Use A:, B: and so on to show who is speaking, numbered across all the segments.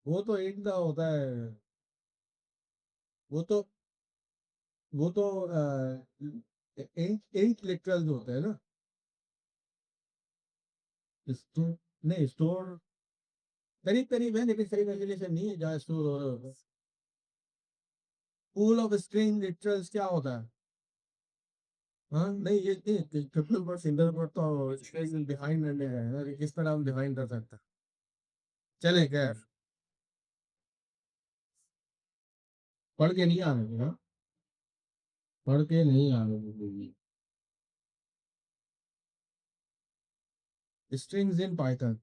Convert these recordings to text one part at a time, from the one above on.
A: वो तो इंट का होता है। वो तो वो तो इंट इंट लिटरल होते हैं ना। स्टोर, नहीं स्टोर करीब करीब है, लेकिन सही डेफिनेशन नहीं है जहाँ स्टोर हो रहा होता है। पूल ऑफ स्ट्रिंग लिटरल्स क्या होता है? हाँ नहीं, ये ट्रिपल वर्ड सिंगल वर्ड तो स्ट्रिंग डिफाइन करने का है ना, कि किस तरह हम डिफाइन कर सकते हैं। चले खैर, पढ़ के नहीं आने देगा, पढ़ के नहीं आने देगी। Strings in Python.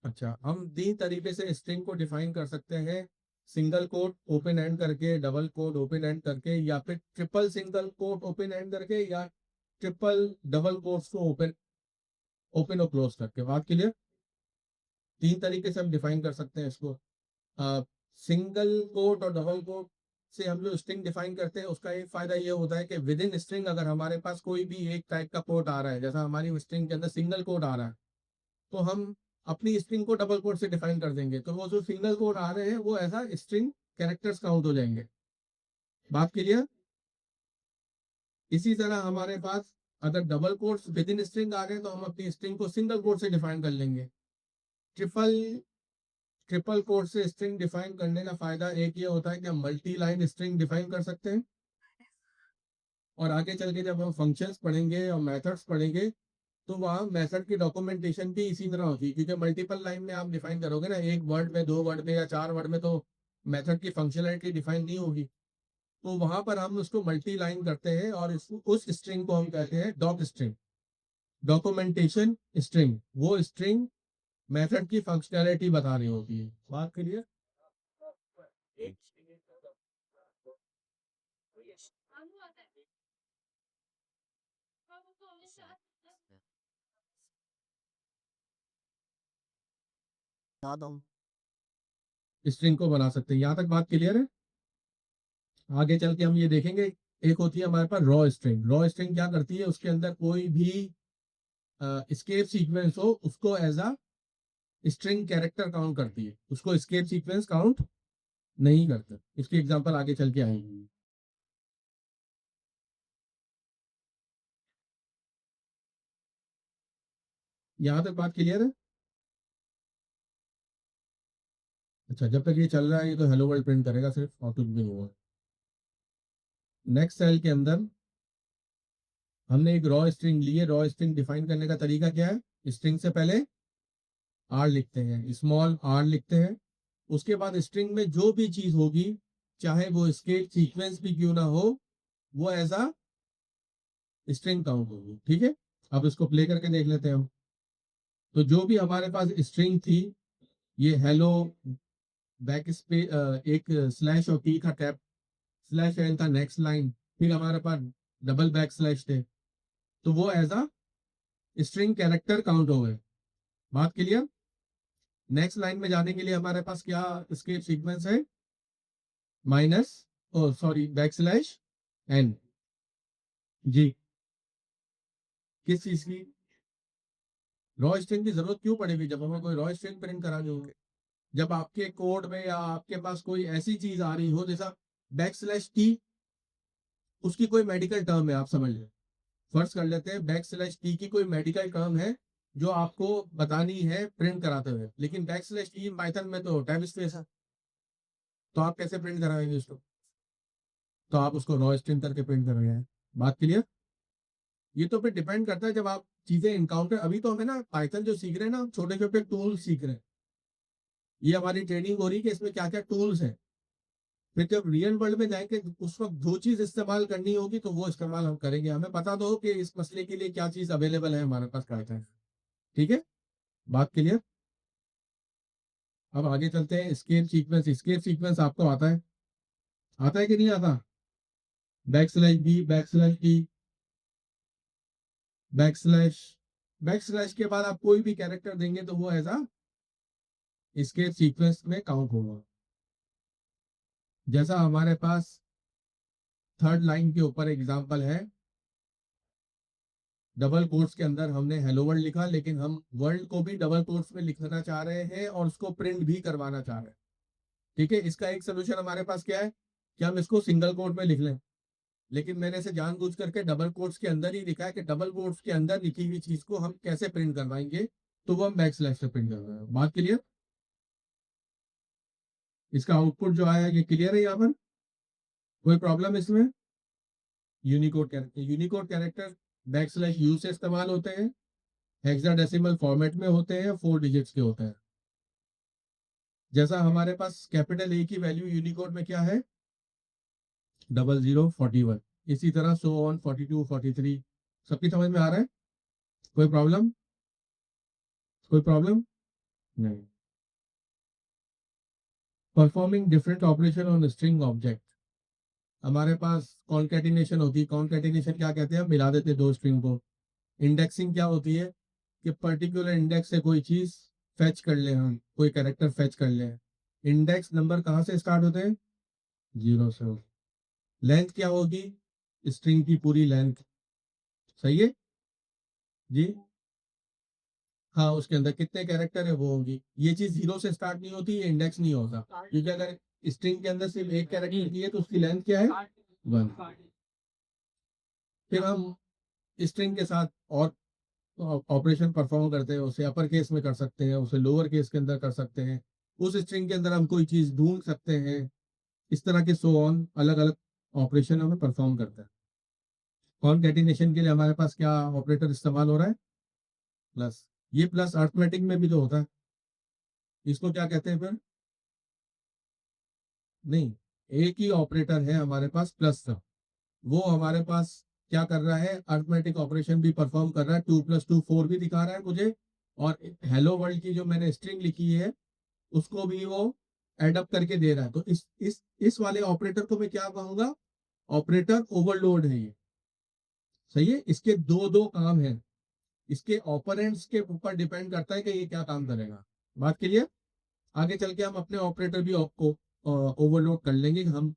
A: अच्छा, हम तीन तरीके से स्ट्रिंग को डिफाइन कर सकते हैं। सिंगल कोट ओपन एंड करके, डबल कोट ओपन एंड करके, या फिर triple single quote open and करके, या ट्रिपल डबल कोट्स को ओपन ओपन और क्लोज करके। बात क्लियर? तीन तरीके से हम डिफाइन कर सकते हैं इसको। सिंगल कोट और डबल कोट से हम जो स्ट्रिंग डिफाइन करते हैं, उसका एक फायदा ये होता है कि विद इन स्ट्रिंग अगर हमारे पास कोई भी एक टाइप का कोट आ रहा है, जैसा हमारी स्ट्रिंग के अंदर सिंगल कोट आ रहा है, तो हम अपनी स्ट्रिंग को डबल कोट से डिफाइन कर देंगे, तो वो जो सिंगल कोट आ रहे हैं वो ऐसा स्ट्रिंग कैरेक्टर्स काउंट हो जाएंगे। बात क्लियर? इसी तरह हमारे पास अगर double quotes within string आ गए, तो हम अपनी स्ट्रिंग को सिंगल कोट से डिफाइन कर लेंगे। ट्रिपल ट्रिपल कोट से स्ट्रिंग डिफाइन करने का फायदा एक ये होता है कि हम मल्टी लाइन स्ट्रिंग डिफाइन कर सकते हैं। और आगे चल के जब हम फंक्शंस पढ़ेंगे और मेथड्स पढ़ेंगे, तो वहाँ मेथड की डॉक्यूमेंटेशन भी इसी तरह होती है, क्योंकि मल्टीपल लाइन में आप डिफाइन करोगे ना, एक वर्ड में, दो वर्ड में या चार वर्ड में, तो मेथड की फंक्शनलिटी डिफाइन नहीं होगी। तो वहां पर हम उसको मल्टी लाइन करते हैं, और उस स्ट्रिंग को हम कहते हैं डॉक स्ट्रिंग, डॉक्यूमेंटेशन स्ट्रिंग। वो स्ट्रिंग मेथड की फंक्शनैलिटी बता रही होती है। बात करिए। स्ट्रिंग को बना सकते हैं, यहाँ तक बात क्लियर है? आगे चल के हम ये देखेंगे। एक होती है हमारे पास रॉ स्ट्रिंग। रॉ स्ट्रिंग क्या करती है, उसके अंदर कोई भी स्केप सीक्वेंस हो, उसको as a string character count करती है, उसको स्केप सीक्वेंस काउंट नहीं करता। इसकी एग्जांपल आगे चल के आएंगी। यहाँ तक बात क्लियर है? अच्छा, जब तक ये चल रहा है, ये तो हेलो वर्ल्ड प्रिंट करेगा सिर्फ, और कुछ भी नहीं होगा। नेक्स्ट सेल के अंदर हमने एक रॉ स्ट्रिंग ली है। रॉ स्ट्रिंग डिफाइन करने का तरीका क्या है? स्ट्रिंग से पहले आर लिखते हैं, स्मॉल आर लिखते हैं। उसके बाद स्ट्रिंग में जो भी चीज होगी, चाहे वो स्केप सीक्वेंस भी क्यों ना हो, वो एज अ स्ट्रिंग काउंट होगी। ठीक है, अब इसको प्ले करके देख लेते हैं हम। तो जो भी हमारे पास स्ट्रिंग थी, ये हेलो, बैक स्पे एक स्लैश और टी का टैप, स्लैश एन था नेक्स्ट लाइन, फिर हमारे पास डबल बैक स्लैश थे, तो वो as a string character count हो गए। बात क्लियर? नेक्स्ट लाइन में जाने के लिए हमारे पास क्या स्केप सीक्वेंस है? माइनस, ओ सॉरी, बैक स्लैश एन। जी, किस चीज की? रॉ स्ट्रिंग की जरूरत क्यों पड़ेगी जब हमें कोई रॉ स्ट्रिंग प्रिंट करानी होगी? जब आपके कोड में या आपके पास कोई ऐसी चीज आ रही हो, जैसा बैक स्लैश टी, उसकी कोई मेडिकल टर्म है, आप समझ लें। फर्ज कर लेते हैं बैक स्लैश टी की कोई मेडिकल टर्म है, जो आपको बतानी है प्रिंट कराते हुए, लेकिन बैक स्लैश टी पाइथन में तो टैब स्पेस है, तो आप कैसे प्रिंट कराएंगे उसको? तो आप उसको रॉ स्ट्रिंग करके प्रिंट करेंगे। बात क्लियर? ये तो फिर डिपेंड करता है, जब आप चीजें इनकाउंटर, अभी तो हमें ना पाइथन जो सीख रहे हैं ना, छोटे छोटे टूल्स सीख रहे हैं। ये हमारी ट्रेनिंग हो रही है कि इसमें क्या क्या टूल्स हैं। फिर जब रियल वर्ल्ड में जाएंगे, उस वक्त जो चीज इस्तेमाल करनी होगी, तो वो इस्तेमाल हम करेंगे। हमें पता तो हो कि इस मसले के लिए क्या चीज अवेलेबल है हमारे पास पाइथन। ठीक है, बात क्लियर? अब आगे चलते हैं। Escape sequence. स्केप सीक्वेंस आपको आता है कि नहीं आता? Back slash b, back slash t, back slash, back slash के बाद आप कोई भी कैरेक्टर देंगे, तो वो एज अ स्केप सीक्वेंस में काउंट होगा। जैसा हमारे पास थर्ड लाइन के ऊपर एग्जाम्पल है, डबल कोट्स के अंदर हमने हेलो वर्ल्ड लिखा, लेकिन हम वर्ल्ड को भी डबल कोट्स में लिखना चाह रहे हैं और उसको प्रिंट भी करवाना चाह रहे हैं। ठीक है, इसका एक सोल्यूशन हमारे पास क्या है कि हम इसको सिंगल कोट में लिख लें, लेकिन मैंने इसे जानबूझ करके डबल कोट्स के अंदर ही लिखा है कि डबल कोट्स के अंदर लिखी हुई चीज को हम कैसे प्रिंट करवाएंगे, तो वो हम बैक स्लैश से प्रिंट करवाएंगे। बात क्लियर? इसका आउटपुट जो आया ये क्लियर है यहाँ पर? कोई प्रॉब्लम इसमें? Unicode character back slash U से इस्तेमाल होते हैं, हेक्साडेसिमल फॉर्मेट में होते हैं, 4 डिजिट्स के होते हैं। जैसा हमारे पास कैपिटल ए की वैल्यू यूनिकोड में क्या है, 0041, इसी तरह सो ऑन 42 43। सबकी समझ में आ रहा है? कोई प्रॉब्लम? कोई प्रॉब्लम नहीं। Performing different operation on string object, हमारे पास कॉन्कैटिनेशन होती है। कॉन्कैटिनेशन क्या कहते हैं, हम मिला देते हैं दो स्ट्रिंग को। इंडेक्सिंग क्या होती है कि पर्टिकुलर इंडेक्स से कोई चीज फेच कर ले, हम कोई कैरेक्टर फेच कर ले। इंडेक्स नंबर कहाँ से स्टार्ट होते हैं, 0 से। लेंथ क्या होगी, स्ट्रिंग की पूरी लेंथ। सही है जी? हाँ, उसके अंदर कितने कैरेक्टर है वो होगी। ये चीज 0 से स्टार्ट नहीं होती, ये इंडेक्स नहीं होता, क्योंकि अगर स्ट्रिंग के अंदर सिर्फ एक कैरेक्टर की है तो उसकी लेंथ क्या है, 1। फिर हम स्ट्रिंग के साथ और ऑपरेशन परफॉर्म करते हैं, उसे अपर केस में कर सकते हैं, उसे लोअर केस के अंदर कर सकते हैं, उस स्ट्रिंग के अंदर हम कोई चीज ढूंढ सकते हैं। इस तरह के सो ऑन अलग अलग ऑपरेशन हमें परफॉर्म करता है। कॉन्कैटिनेशन के लिए हमारे पास क्या ऑपरेटर इस्तेमाल हो रहा है, प्लस। ये प्लस अर्थमेटिक में भी तो होता है, इसको क्या कहते हैं फिर? नहीं, एक ही ऑपरेटर है हमारे पास प्लस का, वो हमारे पास क्या कर रहा है, अर्थमेटिक ऑपरेशन भी परफॉर्म कर रहा है। 2 + 2 4 भी दिखा रहा है मुझे, और हेलो वर्ल्ड की जो मैंने स्ट्रिंग लिखी है उसको भी वो एडअप करके दे रहा है। तो इस वाले ऑपरेटर को मैं क्या कहूंगा, ऑपरेटर ओवरलोड है ये। सही है, इसके दो दो काम हैं, इसके ऑपरेंड्स के ऊपर डिपेंड करता है कि ये क्या काम करेगा। बात क्लियर? आगे चल के हम अपने ऑपरेटर भी को ओवरलोड कर लेंगे। हम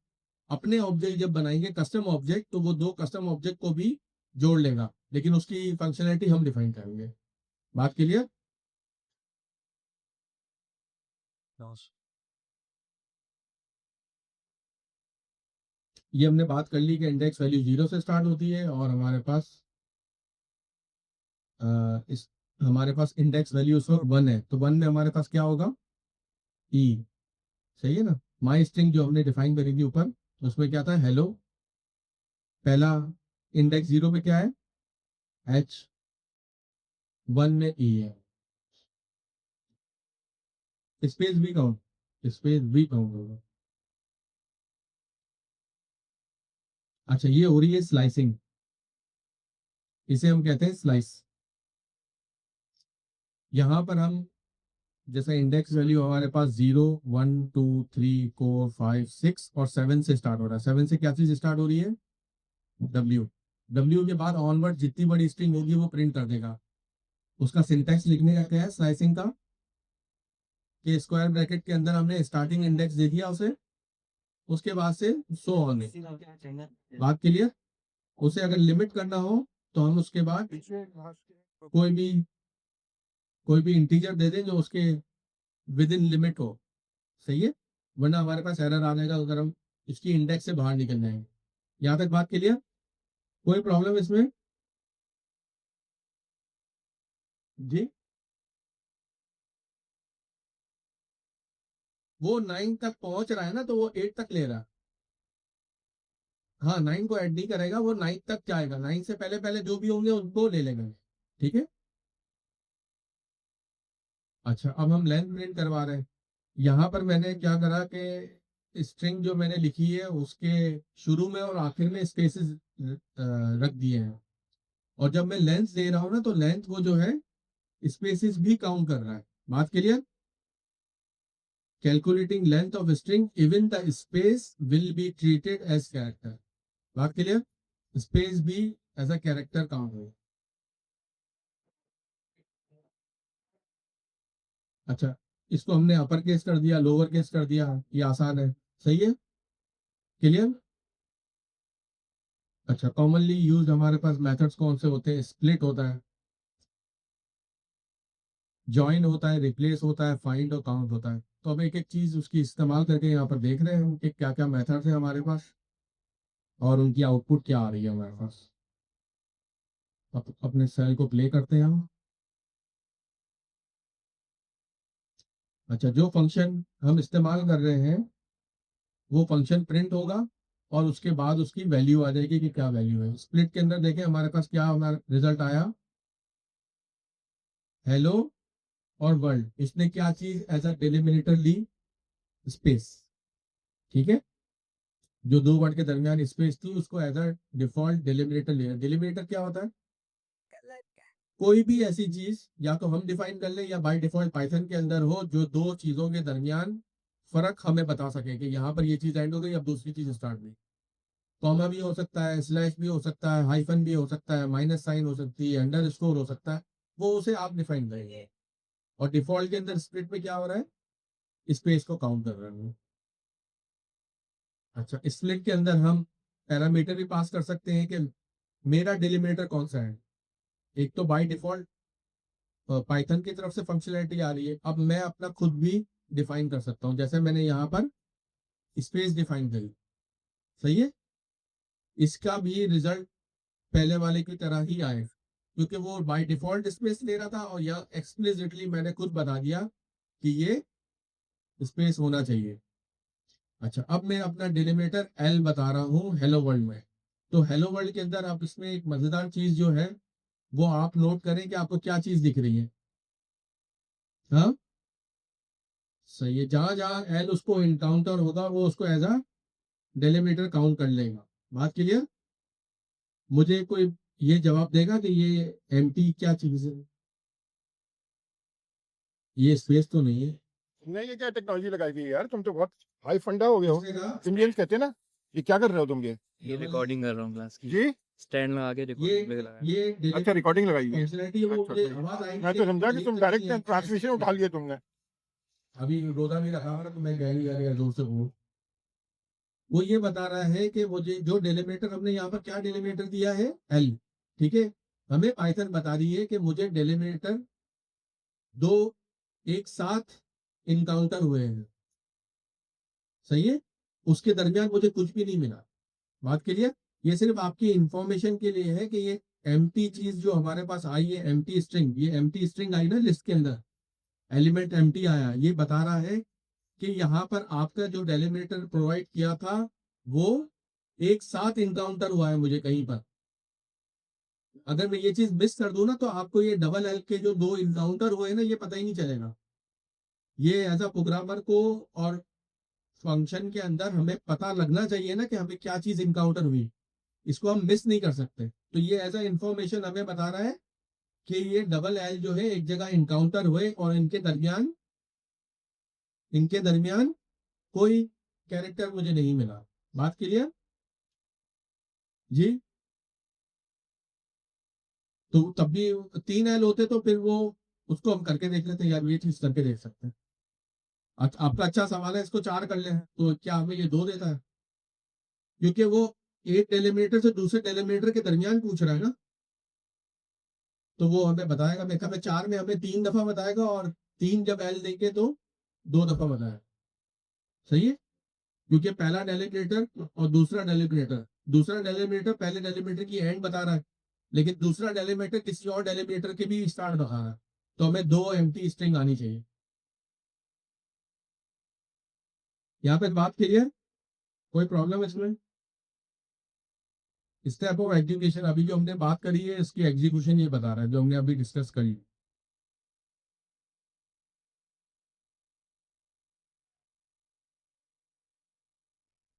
A: अपने ऑब्जेक्ट जब बनाएंगे कस्टम ऑब्जेक्ट, तो वो दो कस्टम ऑब्जेक्ट को भी जोड़ लेगा, लेकिन उसकी फंक्शनैलिटी हम डिफाइन करेंगे। बात क्लियर? ये हमने बात कर ली कि इंडेक्स वैल्यू 0 से स्टार्ट होती है, और हमारे पास इस हमारे पास इंडेक्स वैल्यू उस वक्त 1 है, तो 1 में हमारे पास क्या होगा, ई। सही है ना? माई स्ट्रिंग जो हमने डिफाइन करी थी ऊपर, उसमें क्या था, हेलो। पहला इंडेक्स 0 पे क्या है, एच, 1 में ई है। स्पेस भी काउंट होगा। अच्छा, ये हो रही है स्लाइसिंग, इसे हम कहते हैं स्लाइस। यहाँ पर हम जैसे इंडेक्स वैल्यू हमारे पास 0 1 2 3 4 5 6 और 7 से स्टार्ट हो रहा है। 7 से क्या चीज स्टार्ट हो रही है, डब्ल्यू। डब्ल्यू के बाद ऑनवर्ड जितनी बड़ी स्ट्रिंग होगी वो प्रिंट कर देगा। उसका सिंटैक्स लिखने का क्या है स्लाइसिंग का, कि स्क्वायर ब्रैकेट के अंदर हमने स्टार्टिंग इंडेक्स दे दिया उसे, उसके बाद से सो ऑन है। बात क्लियर? उसे अगर लिमिट करना हो तो हम उसके बाद कोई भी कोई भी इंटीजर दे दें जो उसके विद इन लिमिट हो। सही है, वरना हमारे पास एरर आ जाएगा अगर हम इसकी इंडेक्स से बाहर निकल जाएंगे। यहाँ तक बात क्लियर? कोई प्रॉब्लम इसमें जी? वो 9 तक पहुंच रहा है ना, तो वो 8 तक ले रहा है। हाँ, 9 को ऐड नहीं करेगा, वो 9 तक जाएगा, 9 से पहले पहले जो भी होंगे उनको ले लेंगे। ठीक है। अच्छा, अब हम लेंथ प्रिंट करवा रहे हैं। यहाँ पर मैंने क्या करा कि स्ट्रिंग जो मैंने लिखी है उसके शुरू में और आखिर में स्पेसेस रख दिए हैं, और जब मैं लेंथ दे रहा हूँ ना, तो लेंथ वो जो है स्पेसेस भी काउंट कर रहा है। बात clear? Calculating length of string even the space will be treated as character. बात क्लियर? स्पेस भी एज अ कैरेक्टर काउंट हो। अच्छा, इसको हमने अपर केस कर दिया, लोअर केस कर दिया, ये आसान है। सही है, क्लियर? अच्छा, कॉमनली यूज हमारे पास मेथड्स कौन से होते हैं? स्प्लिट होता है, जॉइन होता है, रिप्लेस होता है, फाइंड और काउंट होता है। तो अब एक एक चीज उसकी इस्तेमाल करके यहाँ पर देख रहे हैं हम कि क्या क्या मेथड्स है हमारे पास और उनकी आउटपुट क्या आ रही है हमारे पास। अपने सेल को प्ले करते हैं हम। अच्छा, जो फंक्शन हम इस्तेमाल कर रहे हैं वो फंक्शन प्रिंट होगा और उसके बाद उसकी वैल्यू आ जाएगी कि क्या वैल्यू है। स्प्लिट के अंदर देखें हमारे पास क्या हमारा रिजल्ट आया, हेलो और वर्ल्ड। इसने क्या चीज एज अ डिलिमिनेटर ली? स्पेस। ठीक है, जो दो वर्ड के दरमियान स्पेस थी उसको एज अ डिफॉल्ट डिलिमिनेटर लिया। डिलिमिनेटर क्या होता है? कोई भी ऐसी चीज या तो हम डिफाइन कर लें या बाय डिफॉल्ट पाइथन के अंदर हो जो दो चीजों के दरमियान फर्क हमें बता सके कि यहाँ पर ये चीज एंड हो गई, अब दूसरी चीज स्टार्ट हुई। कॉमा भी हो सकता है, स्लैश भी हो सकता है, हाइफन भी हो सकता है, माइनस साइन हो सकती है, अंडरस्कोर हो सकता है। वो उसे आप डिफाइन करेंगे। और डिफॉल्ट के अंदर स्प्लिट में क्या हो रहा है? स्पेस को काउंट कर रहे हैं। अच्छा, स्प्लिट के अंदर हम पैरामीटर भी पास कर सकते हैं कि मेरा डिलिमिनेटर कौन सा है। एक तो बाय डिफॉल्ट पाइथन की तरफ से फंक्शनैलिटी आ रही है, अब मैं अपना खुद भी डिफाइन कर सकता हूँ, जैसे मैंने यहाँ पर स्पेस डिफाइन करी। सही है, इसका भी रिजल्ट पहले वाले की तरह ही आएगा क्योंकि वो बाय डिफॉल्ट स्पेस ले रहा था और यह एक्सप्लिसिटली मैंने खुद बता दिया कि ये स्पेस होना चाहिए। अच्छा, अब मैं अपना डिलिमिनेटर एल बता रहा हूँ हेलो वर्ल्ड में। तो हेलो वर्ल्ड के अंदर आप इसमें एक मजेदार चीज जो है वो आप नोट करें कि आपको क्या चीज दिख रही है। हाँ, सही है, जहां जहां एल उसको इनकाउंटर होगा वो उसको एज अ डेलीमीटर काउंट कर लेगा। बात क्लियर? मुझे कोई ये जवाब देगा कि ये एम्प्टी क्या चीज है? ये स्पेस तो नहीं है।
B: नहीं, ये क्या टेक्नोलॉजी लगाई हुई है यार, तुम तो बहुत हाई फंडा हो गए हो।
A: किसने कहा?
B: इंडियंस कहते हैं ना, ये क्या कर रहे हो तुम
C: ये रिकॉर्डिंग कर रहा हूँ क्लास की।
B: जी?
C: स्टैंड लगा के
A: ये
C: रिकॉर्डिंग पे लगाया।
A: ये
B: अच्छा, रिकॉर्डिंग लगाई हुई है।
A: फंक्शनैलिटी वो
B: अच्छा,
A: मुझे
B: ठीक।
A: आवाज आई
B: मैं तो समझा कि तुम डायरेक्ट ट्रांसमिशन उठा लिए तुमने।
A: अभी रोजा भी रखा हुआ ना तो मैं कह नहीं जा जोर से वो ये बता रहा है कि मुझे जो डेलीमीटर हमने यहाँ पर क्या डेलीमीटर दिया है, एल। ठीक है, हमें पाइथन बता रही है कि मुझे डेलीमीटर दो एक साथ इनकाउंटर हुए हैं। सही है, उसके दरमियान मुझे कुछ भी नहीं मिला। बात क्लियर? ये सिर्फ आपकी इंफॉर्मेशन के लिए है कि ये एम्प्टी चीज जो हमारे पास आई है, एम्प्टी स्ट्रिंग, ये एम्प्टी स्ट्रिंग आई ना लिस्ट के अंदर, एलिमेंट एम्प्टी आया, ये बता रहा है कि यहाँ पर आपका जो डेलीमिनेटर प्रोवाइड किया था वो एक साथ इनकाउंटर हुआ है मुझे कहीं पर। अगर मैं ये चीज मिस कर दूं ना तो आपको ये डबल एल के जो दो इनकाउंटर हुए ना ये पता ही नहीं चलेगा। ये एज अ प्रोग्रामर को और फंक्शन के अंदर हमें पता लगना चाहिए ना कि हमें क्या चीज इनकाउंटर हुई। इसको हम मिस नहीं कर सकते। तो ये एज अ इंफॉर्मेशन हमें बता रहा है कि ये डबल एल जो है एक जगह इनकाउंटर हुए और इनके दरमियान कोई कैरेक्टर मुझे नहीं मिला। बात क्लियर? जी। तो तब भी तीन एल होते तो फिर वो उसको हम करके देख लेते यार, ये चीज करके देख सकते हैं। आपका अच्छा सवाल है, इसको चार कर ले तो क्या हमें ये दो देता है? क्योंकि वो एक डेलीमीटर से दूसरे डेलीमीटर के दरमियान पूछ रहा है ना, तो वो हमें बताएगा। मैं हमें चार में हमें तीन दफा बताएगा और तीन जब एल देंगे तो दो दफा बताएगा। सही है, क्योंकि पहला डेलीमिनेटर और दूसरा डेलीमिनेटर पहले डेलीमिनेटर की एंड बता रहा है, लेकिन दूसरा डेलीमिनेटर किसी और डेलीमिनेटर के भी स्टार्ट बता रहा है। तो हमें दो एम्प्टी स्ट्रिंग आनी चाहिए। यहाँ पे बात क्लियर? कोई प्रॉब्लम है इसमें? स्टेप ऑफ एग्जीक्यूशन अभी जो हमने बात करी है इसकी एग्जीक्यूशन ये बता रहा है जो हमने अभी डिस्कस करी।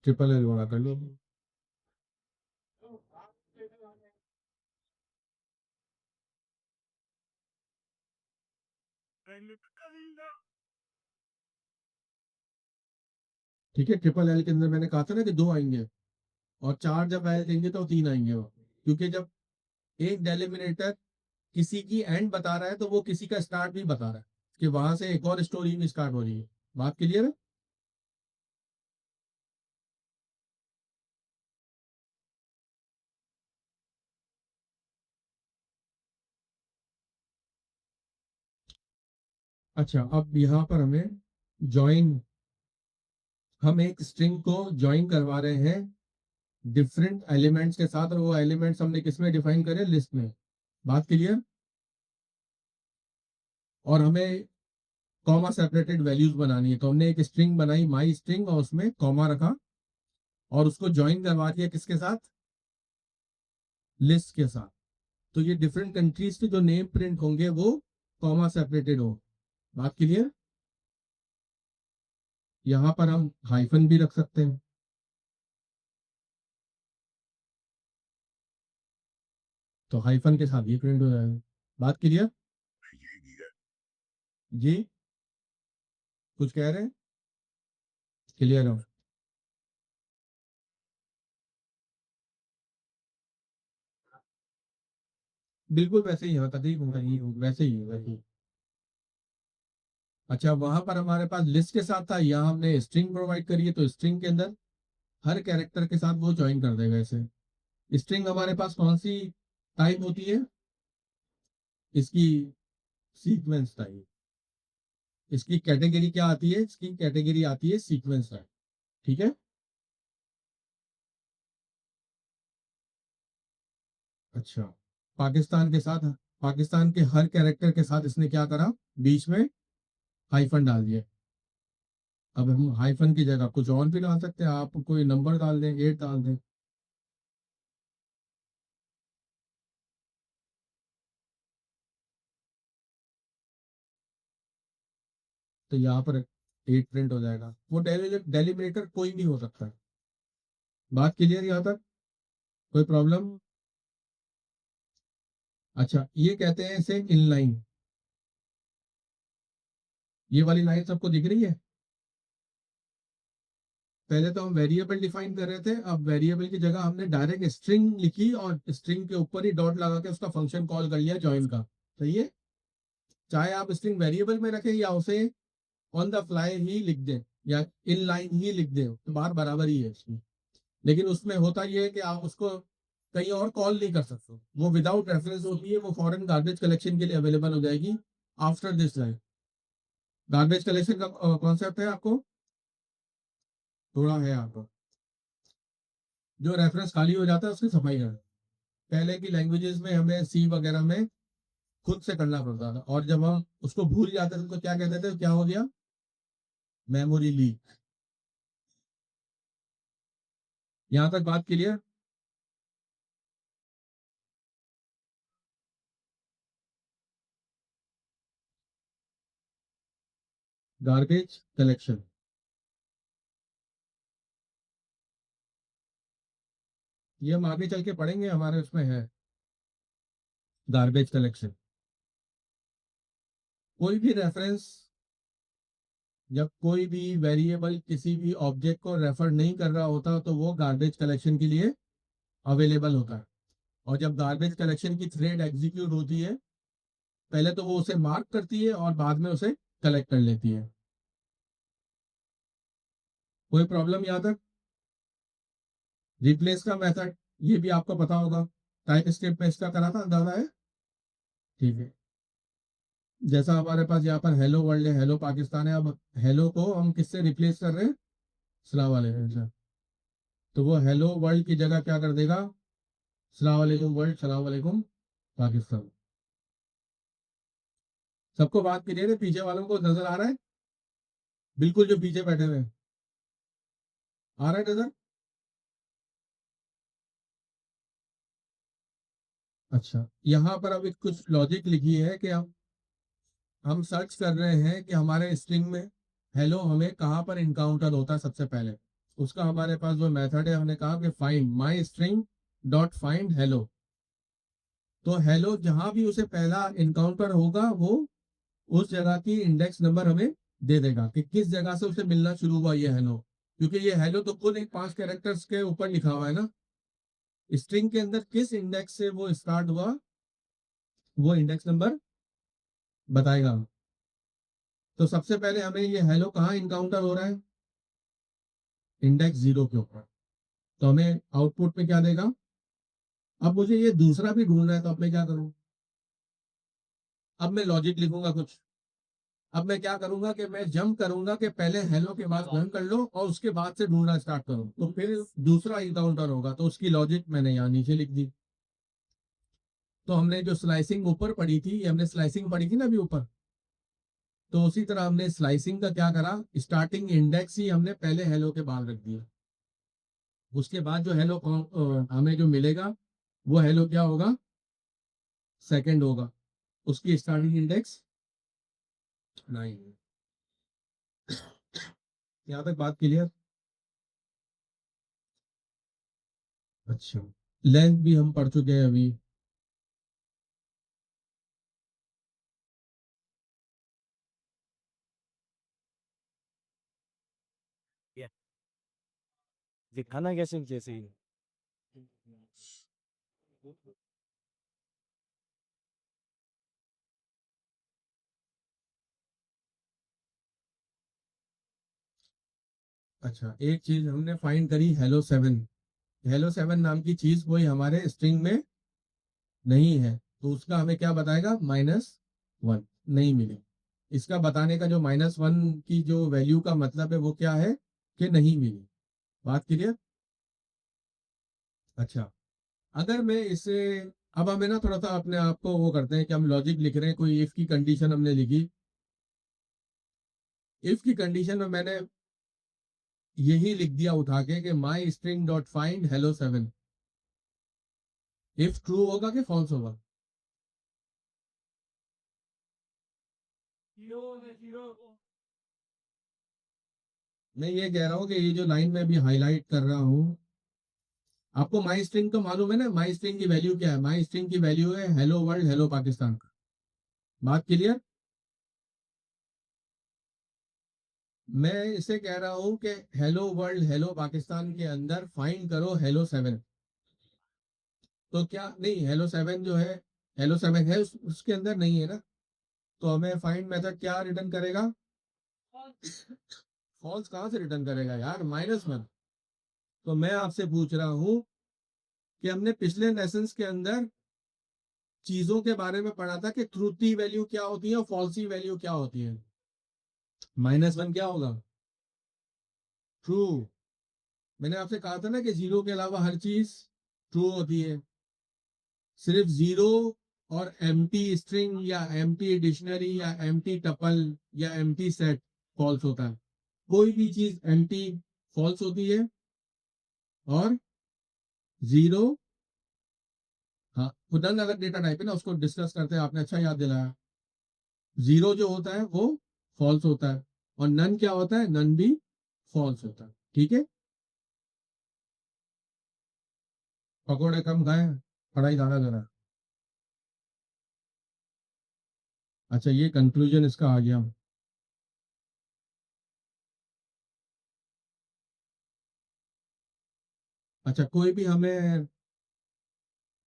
A: ट्रिपल एल वाला कर लो। ठीक है, ट्रिपल एल के अंदर मैंने कहा था ना कि दो आएंगे और चार जब एल देंगे तो तीन आएंगे वो, क्योंकि जब एक डेलिमिनेटर किसी की एंड बता रहा है तो वो किसी का स्टार्ट भी बता रहा है कि वहां से एक और स्टोरी भी स्टार्ट हो रही है। बात क्लियर है? अच्छा, अब यहाँ पर हमें ज्वाइन, हम एक स्ट्रिंग को ज्वाइन करवा रहे हैं डिफरेंट एलिमेंट्स के साथ, और वो एलिमेंट्स हमने किस में डिफाइन करे, लिस्ट में। बात क्लियर? और हमें कॉमा सेपरेटेड वैल्यूज बनानी है, तो हमने एक स्ट्रिंग बनाई माई स्ट्रिंग और उसमें कॉमा रखा और उसको ज्वाइन करवा दिया किसके साथ, लिस्ट के साथ। तो ये डिफरेंट कंट्रीज के जो नेम प्रिंट होंगे वो कॉमा सेपरेटेड हो। बात क्लियर? यहां पर हम हाइफन भी रख सकते हैं, तो हाइफन के साथ ये प्रिंट हो जाएगा। बात क्लियर? जी, कुछ कह रहे हैं? क्लियर हो? बिल्कुल वैसे ही होता, ठीक होगा, ही होगा, वैसे ही होगा ही। अच्छा, वहां पर हमारे पास लिस्ट के साथ था, यहाँ हमने स्ट्रिंग प्रोवाइड करी है, तो स्ट्रिंग के अंदर हर कैरेक्टर के साथ वो ज्वाइन कर देगा ऐसे। स्ट्रिंग हमारे पास कौन सी टाइप होती है, इसकी सीक्वेंस टाइप। इसकी कैटेगरी क्या आती है, इसकी कैटेगरी आती है सीक्वेंस टाइप। ठीक है। अच्छा, पाकिस्तान के साथ, पाकिस्तान के हर कैरेक्टर के साथ इसने क्या करा, बीच में हाइफन डाल दिया। अब हम हाइफन की जगह कुछ और भी डाल सकते हैं, आप कोई नंबर डाल दें, 8 डाल दें। तो यहाँ पर 8 प्रिंट हो जाएगा। वो डेलीमिनेटर कोई भी हो सकता है। बात क्लियर यहाँ तक? कोई प्रॉब्लम? अच्छा, ये कहते हैं इसे इनलाइन। ये वाली लाइन सबको दिख रही है? पहले तो हम वेरिएबल डिफाइन कर रहे थे, अब वेरिएबल की जगह हमने डायरेक्ट स्ट्रिंग लिखी और स्ट्रिंग के ऊपर ही डॉट लगा के उसका फंक्शन कॉल कर लिया ज्वाइन का। सही है? चाहे आप स्ट्रिंग वेरिएबल में रखें या उसे ऑन द फ्लाई ही लिख दें या इन लाइन ही लिख दें, तो बात बराबर ही है इसमें। लेकिन उसमें होता यह है कि आप उसको कहीं और कॉल नहीं कर सकते, वो विदाउट रेफरेंस होती है, वो फॉरेन गार्बेज कलेक्शन के लिए अवेलेबल हो जाएगी after this line. Garbage collection का कॉन्सेप्ट है आपको थोड़ा है आपको, जो रेफरेंस खाली हो जाता है उसकी सफाई करना। पहले की लैंग्वेजेस में हमें सी वगैरह में खुद से करना पड़ता था, और जब हम उसको भूल जाते थे तो क्या कहते थे, क्या हो गया, मेमोरी लीक। यहां तक बात क्लियर? गार्बेज कलेक्शन, ये हम आगे चल के पढ़ेंगे, हमारे उसमें है गार्बेज कलेक्शन। कोई भी रेफरेंस, जब कोई भी वेरिएबल किसी भी ऑब्जेक्ट को रेफर नहीं कर रहा होता तो वो गार्बेज कलेक्शन के लिए अवेलेबल होता है। और जब गार्बेज कलेक्शन की थ्रेड एग्जीक्यूट होती है, पहले तो वो उसे मार्क करती है और बाद में उसे कलेक्ट कर लेती है। कोई प्रॉब्लम यहाँ तक? रिप्लेस का मेथड ये भी आपको पता होगा, टाइप स्क्रिप्ट में इसका करा था, अंदाजा है? ठीक है। जैसा हमारे पास यहाँ पर हेलो वर्ल्ड है, हेलो पाकिस्तान है, अब हेलो को हम किससे रिप्लेस कर रहे हैं, सलाम वालेकुम। तो वो हेलो वर्ल्ड की जगह क्या कर देगा, सलाम वालेकुम वर्ल्ड, सलाम वालेकुम पाकिस्तान। सबको बात क्लियर है? पीछे वालों को नजर आ रहा है? बिल्कुल, जो पीछे बैठे हुए हैं, आ रहा है नजर? अच्छा, यहाँ पर अब एक कुछ लॉजिक लिखी है कि हम सर्च कर रहे हैं कि हमारे स्ट्रिंग में हेलो हमें कहाँ पर इनकाउंटर होता है सबसे पहले। उसका हमारे पास जो मेथड है, हमने कहा कि find my string dot find hello. तो हेलो जहां भी उसे पहला इनकाउंटर होगा, वो उस जगह की इंडेक्स नंबर हमें दे देगा कि किस जगह से उसे मिलना शुरू हुआ ये हेलो। क्योंकि ये हेलो तो कुल एक 5 कैरेक्टर्स के ऊपर लिखा हुआ है ना, स्ट्रिंग के अंदर किस इंडेक्स से वो स्टार्ट हुआ, वो इंडेक्स नंबर बताएगा। तो सबसे पहले हमें ये हेलो कहाँ इनकाउंटर हो रहा है, इंडेक्स 0 के ऊपर। तो हमें आउटपुट में क्या देगा। अब मुझे ये दूसरा भी ढूंढना है, तो अब मैं क्या करूं, अब मैं लॉजिक लिखूंगा कुछ। अब मैं क्या करूंगा कि मैं जंप करूंगा कि पहले हेलो के बाद रन कर लो और उसके बाद से ढूंढना स्टार्ट करो, तो फिर दूसरा इनकाउंटर होगा। तो उसकी लॉजिक मैंने यहाँ नीचे लिख दी। तो हमने जो स्लाइसिंग ऊपर पढ़ी थी, ये हमने स्लाइसिंग पढ़ी थी ना अभी ऊपर, तो उसी तरह हमने स्लाइसिंग का क्या करा, स्टार्टिंग इंडेक्स ही हमने पहले हेलो के बाद रख दिया। उसके बाद जो हेलो हमें जो मिलेगा वो हेलो क्या होगा, सेकंड होगा। उसकी स्टार्टिंग इंडेक्स 9। यहाँ तक बात क्लियर? अच्छा, लेंथ भी हम पढ़ चुके हैं अभी।
C: दिखाना कैसे जैसे ही
A: अच्छा, एक चीज हमने फाइंड करी, हेलो 7। हेलो 7 नाम की चीज कोई हमारे स्ट्रिंग में नहीं है, तो उसका हमें क्या बताएगा, -1 नहीं मिली। इसका बताने का जो -1 की जो वैल्यू का मतलब है वो क्या है, कि नहीं मिली। बात क्लियर? अच्छा, अगर मैं इसे, अब हमें ना थोड़ा सा अपने आप को वो करते हैं कि हम लॉजिक लिख रहे हैं, कोई इफ की कंडीशन हमने लिखी। इफ की कंडीशन में मैंने यही लिख दिया उठा के कि माई string dot find hello 7। If true होगा कि फॉल्स होगा? मैं ये कह रहा हूँ कि ये जो लाइन में अभी हाईलाइट कर रहा हूँ, आपको माई स्ट्रिंग तो मालूम है ना, माई स्ट्रिंग की वैल्यू क्या है? माई स्ट्रिंग की वैल्यू है हेलो वर्ल्ड हेलो पाकिस्तान। बात क्लियर? मैं इसे कह रहा हूँ कि हेलो वर्ल्ड हेलो पाकिस्तान के अंदर फाइंड करो हेलो 7। तो क्या नहीं, हेलो 7 जो है, हेलो 7 है उसके अंदर नहीं है ना, तो हमें फाइंड मेथड क्या रिटर्न करेगा? फॉल्स कहाँ से रिटर्न करेगा यार, -1। तो मैं आपसे पूछ रहा हूँ कि हमने पिछले लेसन्स के अंदर चीजों के बारे में पढ़ा था कि ट्रूथी वैल्यू क्या होती है और फॉल्सी वैल्यू क्या होती है। -1 क्या होगा, ट्रू। मैंने आपसे कहा था ना कि जीरो के अलावा हर चीज ट्रू होती है, सिर्फ जीरो और एम्प्टी स्ट्रिंग या एम्प्टी डिक्शनरी या एम्प्टी टपल या एम्प्टी सेट फॉल्स होता है। कोई भी चीज एम्प्टी फॉल्स होती है, और जीरो, हाँ खुदन अगर डेटा टाइप है ना उसको डिस्कस करते हैं, आपने अच्छा याद दिलाया। जीरो जो होता है वो फॉल्स होता है, और नन क्या होता है, नन भी फॉल्स होता है। ठीक है, पकौड़े कम खाए, पढ़ाई ज्यादा करा। अच्छा, ये कंक्लूजन इसका आ गया। अच्छा, कोई भी हमें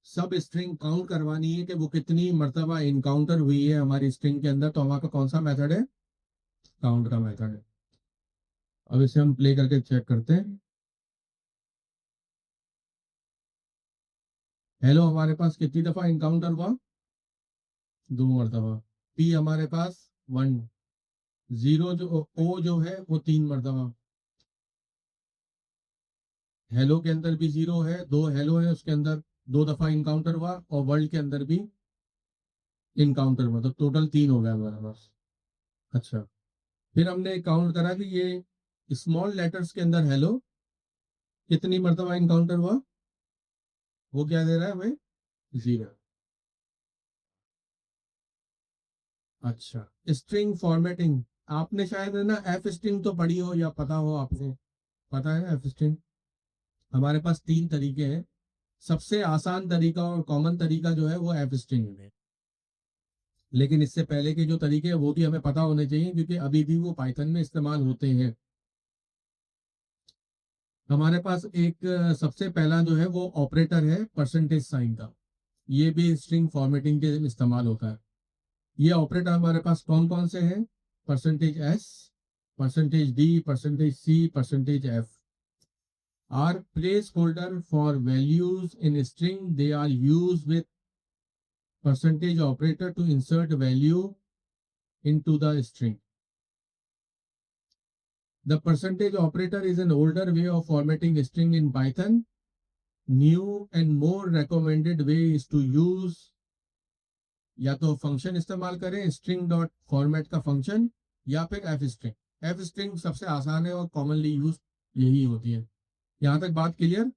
A: सब स्ट्रिंग काउंट करवानी है कि वो कितनी मर्तबा इनकाउंटर हुई है हमारी स्ट्रिंग के अंदर, तो हमारा कौन सा मेथड है, काउंट का मेथड है। अब इसे हम प्ले करके चेक करते हैं। हेलो हमारे पास कितनी दफा इनकाउंटर हुआ, 2 मरतबा। पी हमारे पास 1। जीरो जो ओ जो है वो 3 मरतबा। हेलो के अंदर भी जीरो है, 2 हेलो है उसके अंदर, 2 दफा इनकाउंटर हुआ, और वर्ल्ड के अंदर भी इनकाउंटर हुआ, तो टोटल 3 हो गया हमारे पास। अच्छा, फिर हमने काउंट करा कि ये स्मॉल लेटर्स के अंदर हेलो कितनी मरतबा इनकाउंटर हुआ, वो क्या दे रहा है हमें, 0। अच्छा, स्ट्रिंग फॉर्मेटिंग, आपने शायद है ना एफ स्ट्रिंग तो पढ़ी हो या पता हो आपको, पता है ना एफ स्ट्रिंग? हमारे पास 3 तरीके हैं। सबसे आसान तरीका और कॉमन तरीका जो है वो एफ स्ट्रिंग है, लेकिन इससे पहले के जो तरीके हैं वो भी हमें पता होने चाहिए, क्योंकि अभी भी वो पाइथन में इस्तेमाल होते हैं। हमारे पास एक सबसे पहला जो है वो ऑपरेटर है परसेंटेज साइन का, ये भी स्ट्रिंग फॉर्मेटिंग के लिए इस्तेमाल होता है। ये ऑपरेटर हमारे पास कौन कौन से हैं, %s, %d, %c, %f are placeholder for values in string. They are used with percentage operator to insert value into the string. The percentage operator is an older way of formatting string in Python. New and more recommended way is to use या तो function इस्तेमाल करें string dot format का function या फिर F string. F string सबसे आसान है और कॉमनली यूज यही होती है. यहाँ तक बात क्लियर.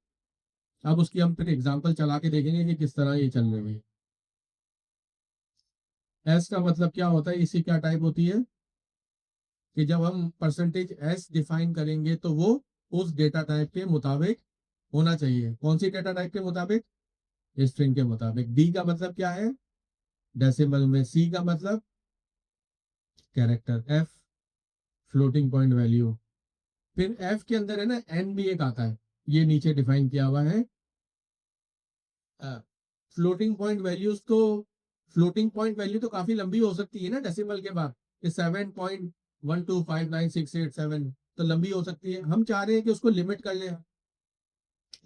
A: अब उसकी हम फिर एग्जांपल चला के देखेंगे कि किस तरह ये चल रही है. एस का मतलब क्या होता है, इसकी क्या टाइप होती है कि जब हम परसेंटेज एस डिफाइन करेंगे तो वो उस डेटा टाइप के मुताबिक होना चाहिए. कौन सी डेटा टाइप के मुताबिक? स्ट्रिंग के मुताबिक. डी का मतलब क्या है? डेसिमल में. सी का मतलब character. F floating point value. फिर एफ के अंदर है ना एन भी एक आता है, ये नीचे डिफाइन किया हुआ है. फ्लोटिंग पॉइंट वैल्यूज तो फ्लोटिंग पॉइंट वैल्यू तो काफी लंबी हो सकती है ना डेसिमल के बाद. 7.1259687 तो लंबी हो सकती है. हम चाह रहे हैं कि उसको लिमिट कर लें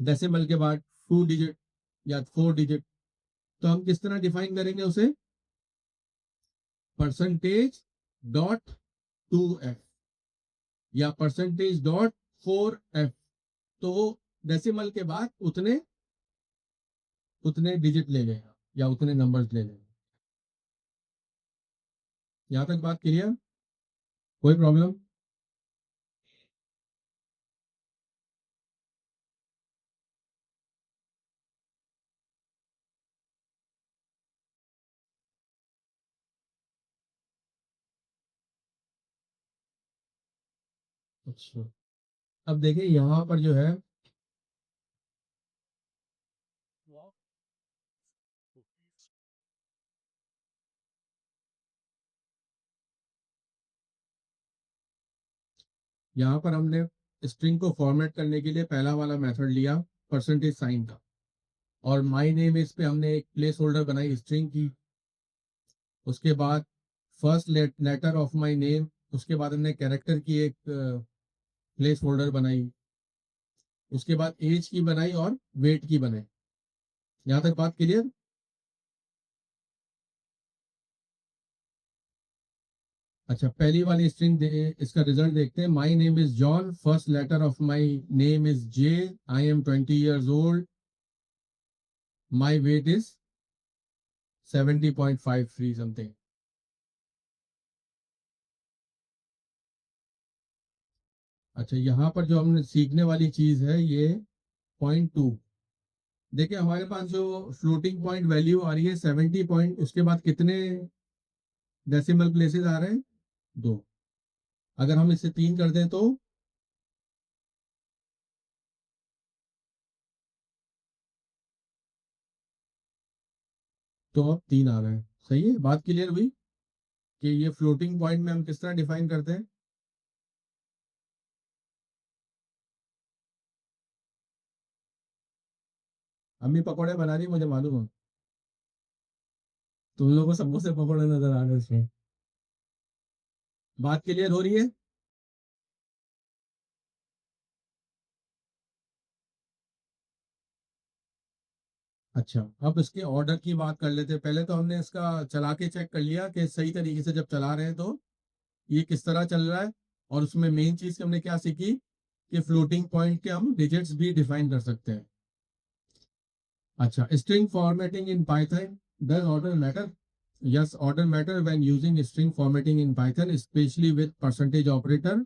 A: डेसिमल के बाद 2 डिजिट या 4 डिजिट. तो हम किस तरह डिफाइन करेंगे उसे? परसेंटेज डॉट 2f या परसेंटेज डॉट 4f. तो वो डेसिमल के बाद उतने डिजिट ले लेगा या उतने नंबर्स ले लेगा. यहां तक बात क्लियर? कोई प्रॉब्लम? अच्छा, अब देखिए यहाँ पर जो है यहाँ पर हमने स्ट्रिंग को फॉर्मेट करने के लिए पहला वाला मेथड लिया परसेंटेज साइन का, और माय नेम इस पे हमने एक प्लेस होल्डर बनाई स्ट्रिंग की. उसके बाद first letter of my name, उसके बाद हमने कैरेक्टर की एक प्लेस होल्डर बनाई. उसके बाद एज की बनाई और वेट की बनाई. यहाँ तक बात क्लियर? अच्छा, पहली वाली स्ट्रिंग इसका रिजल्ट देखते हैं. My name is John, first letter of my name is J, I am 20 years old, my weight is 70.53 something. अच्छा, यहाँ पर जो हमने सीखने वाली चीज है ये 0.2. देखिए हमारे पास जो फ्लोटिंग पॉइंट वैल्यू आ रही है 70 पॉइंट, उसके बाद कितने डेसिमल प्लेसेस आ रहे हैं? 2. अगर हम इसे 3 कर दें तो अब 3 आ रहे हैं. सही है, बात क्लियर हुई कि ये फ्लोटिंग पॉइंट में हम किस तरह डिफाइन करते हैं. अम्मी पकौड़े बना रही, मुझे मालूम है. तुम लोगों को समोसे पकौड़े नजर आ रहे हैं इसमें. बात क्लियर हो रही है? अच्छा, अब इसके ऑर्डर की बात कर लेते हैं. पहले तो हमने इसका चला के चेक कर लिया कि सही तरीके से जब चला रहे हैं तो ये किस तरह चल रहा है. और उसमें मेन चीज हमने क्या सीखी कि फ्लोटिंग पॉइंट के हम डिजिट्स भी डिफाइन कर सकते हैं. अच्छा, string formatting in Python, does order matter? Yes, order matter when using string formatting in Python, especially with percentage operator,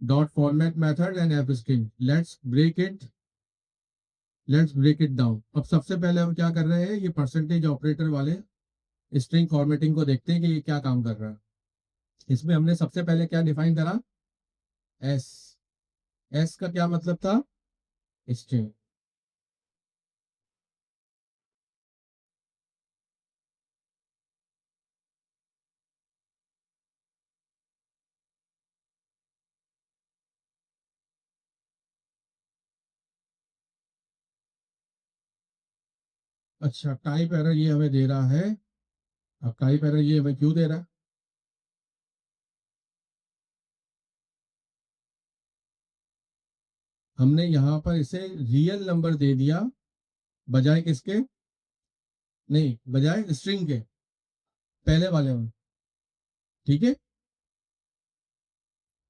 A: dot format method and f string. Let's break it down. अब सबसे पहले हम क्या कर रहे हैं, ये परसेंटेज ऑपरेटर वाले स्ट्रिंग फॉर्मेटिंग को देखते हैं कि ये क्या काम कर रहा है. इसमें हमने सबसे पहले क्या डिफाइन करा? एस. एस का क्या मतलब था? स्ट्रिंग. अच्छा, टाइप एरर ये हमें दे रहा है. अब टाइप एरर ये हमें क्यों दे रहा है? हमने यहाँ पर इसे रियल नंबर दे दिया बजाय किसके? नहीं, बजाय स्ट्रिंग के पहले वाले में. ठीक है,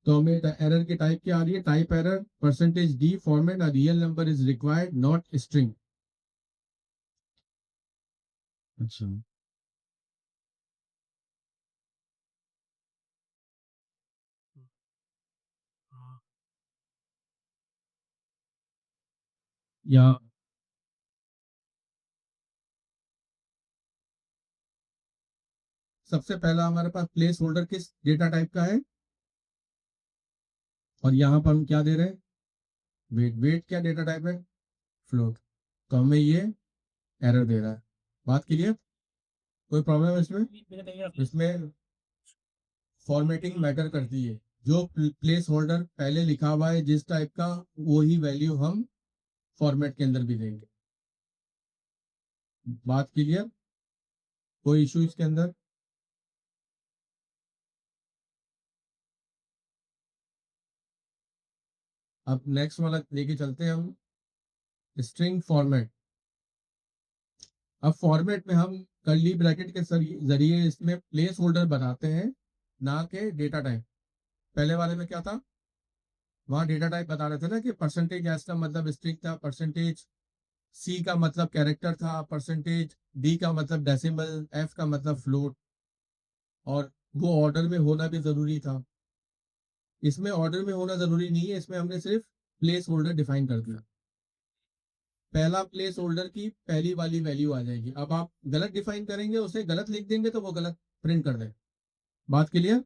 A: तो हमें एरर की टाइप क्या आ रही है, type error percentage D format a real number is required not string. अच्छा, यहाँ सबसे पहला हमारे पास प्लेस होल्डर किस डेटा टाइप का है, और यहाँ पर हम क्या दे रहे हैं, वेट। वेट क्या डेटा टाइप है, फ्लोट। तो हमें ये एरर दे रहा है। बात क्लियर, कोई प्रॉब्लम है इसमें? इसमें फॉर्मेटिंग मैटर करती है, जो प्लेस होल्डर पहले लिखा हुआ है जिस टाइप का, वही वैल्यू हम फॉर्मेट के अंदर भी देंगे। बात क्लियर, कोई इशू इसके अंदर? अब नेक्स्ट वाला लेके चलते हैं हम, स्ट्रिंग फॉर्मेट। अब फॉर्मेट में हम कर्ली ब्रैकेट के जरिए इसमें प्लेस होल्डर बनाते हैं, ना के डेटा टाइप। पहले वाले में क्या था, वहां डेटा टाइप बता रहे थे ना कि परसेंटेज एस का मतलब स्ट्रिंग था, परसेंटेज सी का मतलब कैरेक्टर था, परसेंटेज डी का मतलब डेसिमल, एफ का मतलब फ्लोट, और वो ऑर्डर में होना भी जरूरी था। इसमें ऑर्डर में होना जरूरी नहीं है, इसमें हमने सिर्फ प्लेस होल्डर डिफाइन कर दिया। पहला प्लेस होल्डर की पहली वाली वैल्यू आ जाएगी। अब आप गलत डिफाइन करेंगे, उसे गलत लिख देंगे तो वो गलत प्रिंट कर दें। बात क्लियर?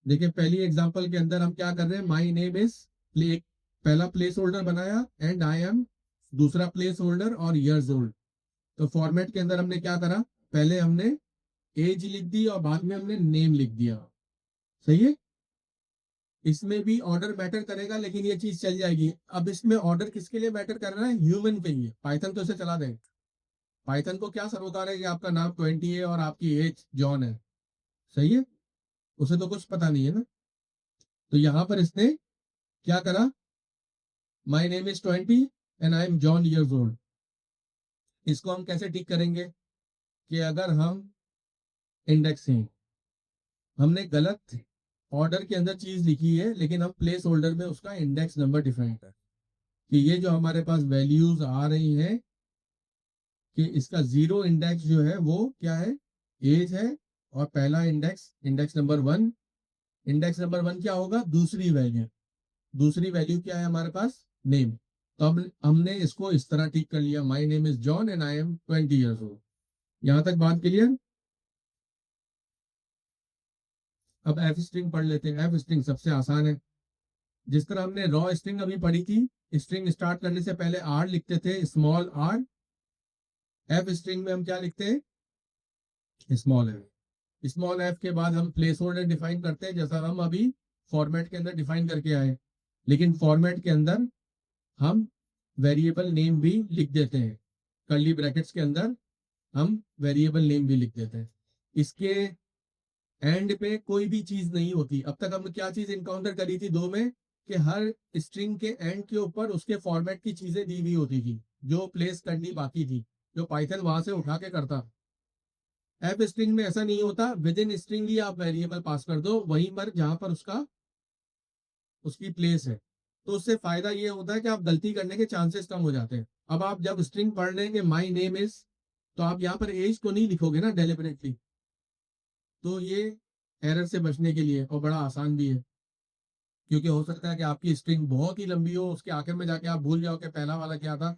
A: देखिए पहली एग्जांपल के अंदर हम क्या कर रहे हैं, माय नेम इज प्ले, पहला प्लेस होल्डर बनाया एंड आई एम, दूसरा प्लेस होल्डर और इयर्स ओल्ड। तो फॉर्मेट के अंदर हमने क्या करा, पहले हमने एज लिख दी और बाद में हमने नेम लिख दिया। सही है, इसमें भी ऑर्डर मैटर करेगा, लेकिन ये चीज चल जाएगी। अब इसमें ऑर्डर किसके लिए मैटर कर रहा है, ह्यूमन के लिए। पाइथन तो इसे चला दें, पाइथन को क्या सरोकार है कि आपका नाम 20 है और आपकी एज जॉन है। सही है, उसे तो कुछ पता नहीं है ना। तो यहां पर इसने क्या करा, my name is 20 and I am John years old. इसको हम कैसे ठीक करेंगे, कि अगर हम इंडेक्सिंग, हमने गलत ऑर्डर के अंदर चीज लिखी है, लेकिन हम प्लेस होल्डर में उसका इंडेक्स नंबर डिफाइन कर, कि ये जो हमारे पास वैल्यूज आ रही हैं, कि इसका जीरो इंडेक्स जो है वो क्या है, एज है, और पहला index, index number 1, index number 1 क्या होगा, दूसरी वैल्यू। दूसरी वैल्यू क्या है हमारे पास, नेम। तो अब हमने इसको इस तरह ठीक कर लिया, my name is John and I am 20 years old. यहां तक बात क्लियर? अब एफ स्ट्रिंग पढ़ लेते हैं। एफ स्ट्रिंग सबसे आसान है। जिस तरह हमने रॉ स्ट्रिंग अभी पढ़ी थी, स्ट्रिंग स्टार्ट करने से पहले आर लिखते थे, स्मॉल आर। एफ स्ट्रिंग में हम क्या लिखते हैं, स्मॉल एफ। स्मॉल एफ के बाद हम प्लेस होल्डर डिफाइन करते हैं, जैसा हम अभी फॉर्मेट के अंदर डिफाइन करके आए। लेकिन फॉर्मेट के अंदर हम वेरिएबल नेम भी लिख देते हैं, कर्ली ब्रैकेट्स के अंदर हम वेरिएबल नेम भी लिख देते हैं। इसके एंड पे कोई भी चीज नहीं होती। अब तक हमने क्या चीज इनकाउंटर करी थी दो में, कि हर स्ट्रिंग के एंड के ऊपर उसके फॉर्मेट की चीजें दी हुई होती थी, जो प्लेस करनी बाकी थी, जो पाइथन वहां से उठा के करता। एफ स्ट्रिंग में ऐसा नहीं होता, विद इन स्ट्रिंग ही आप वेरिएबल पास कर दो वहीं पर जहां पर उसका, उसकी प्लेस है। तो उससे फायदा ये होता है कि आप गलती करने के चांसेस कम हो जाते हैं। अब आप जब स्ट्रिंग पढ़ लेंगे माई नेम इज, तो आप यहाँ पर एज तो नहीं लिखोगे ना डेलिबरेटली। तो ये एरर से बचने के लिए, और बड़ा आसान भी है, क्योंकि हो सकता है कि आपकी स्ट्रिंग बहुत ही लंबी हो, उसके आखिर में जाके आप भूल जाओ कि पहला वाला क्या था,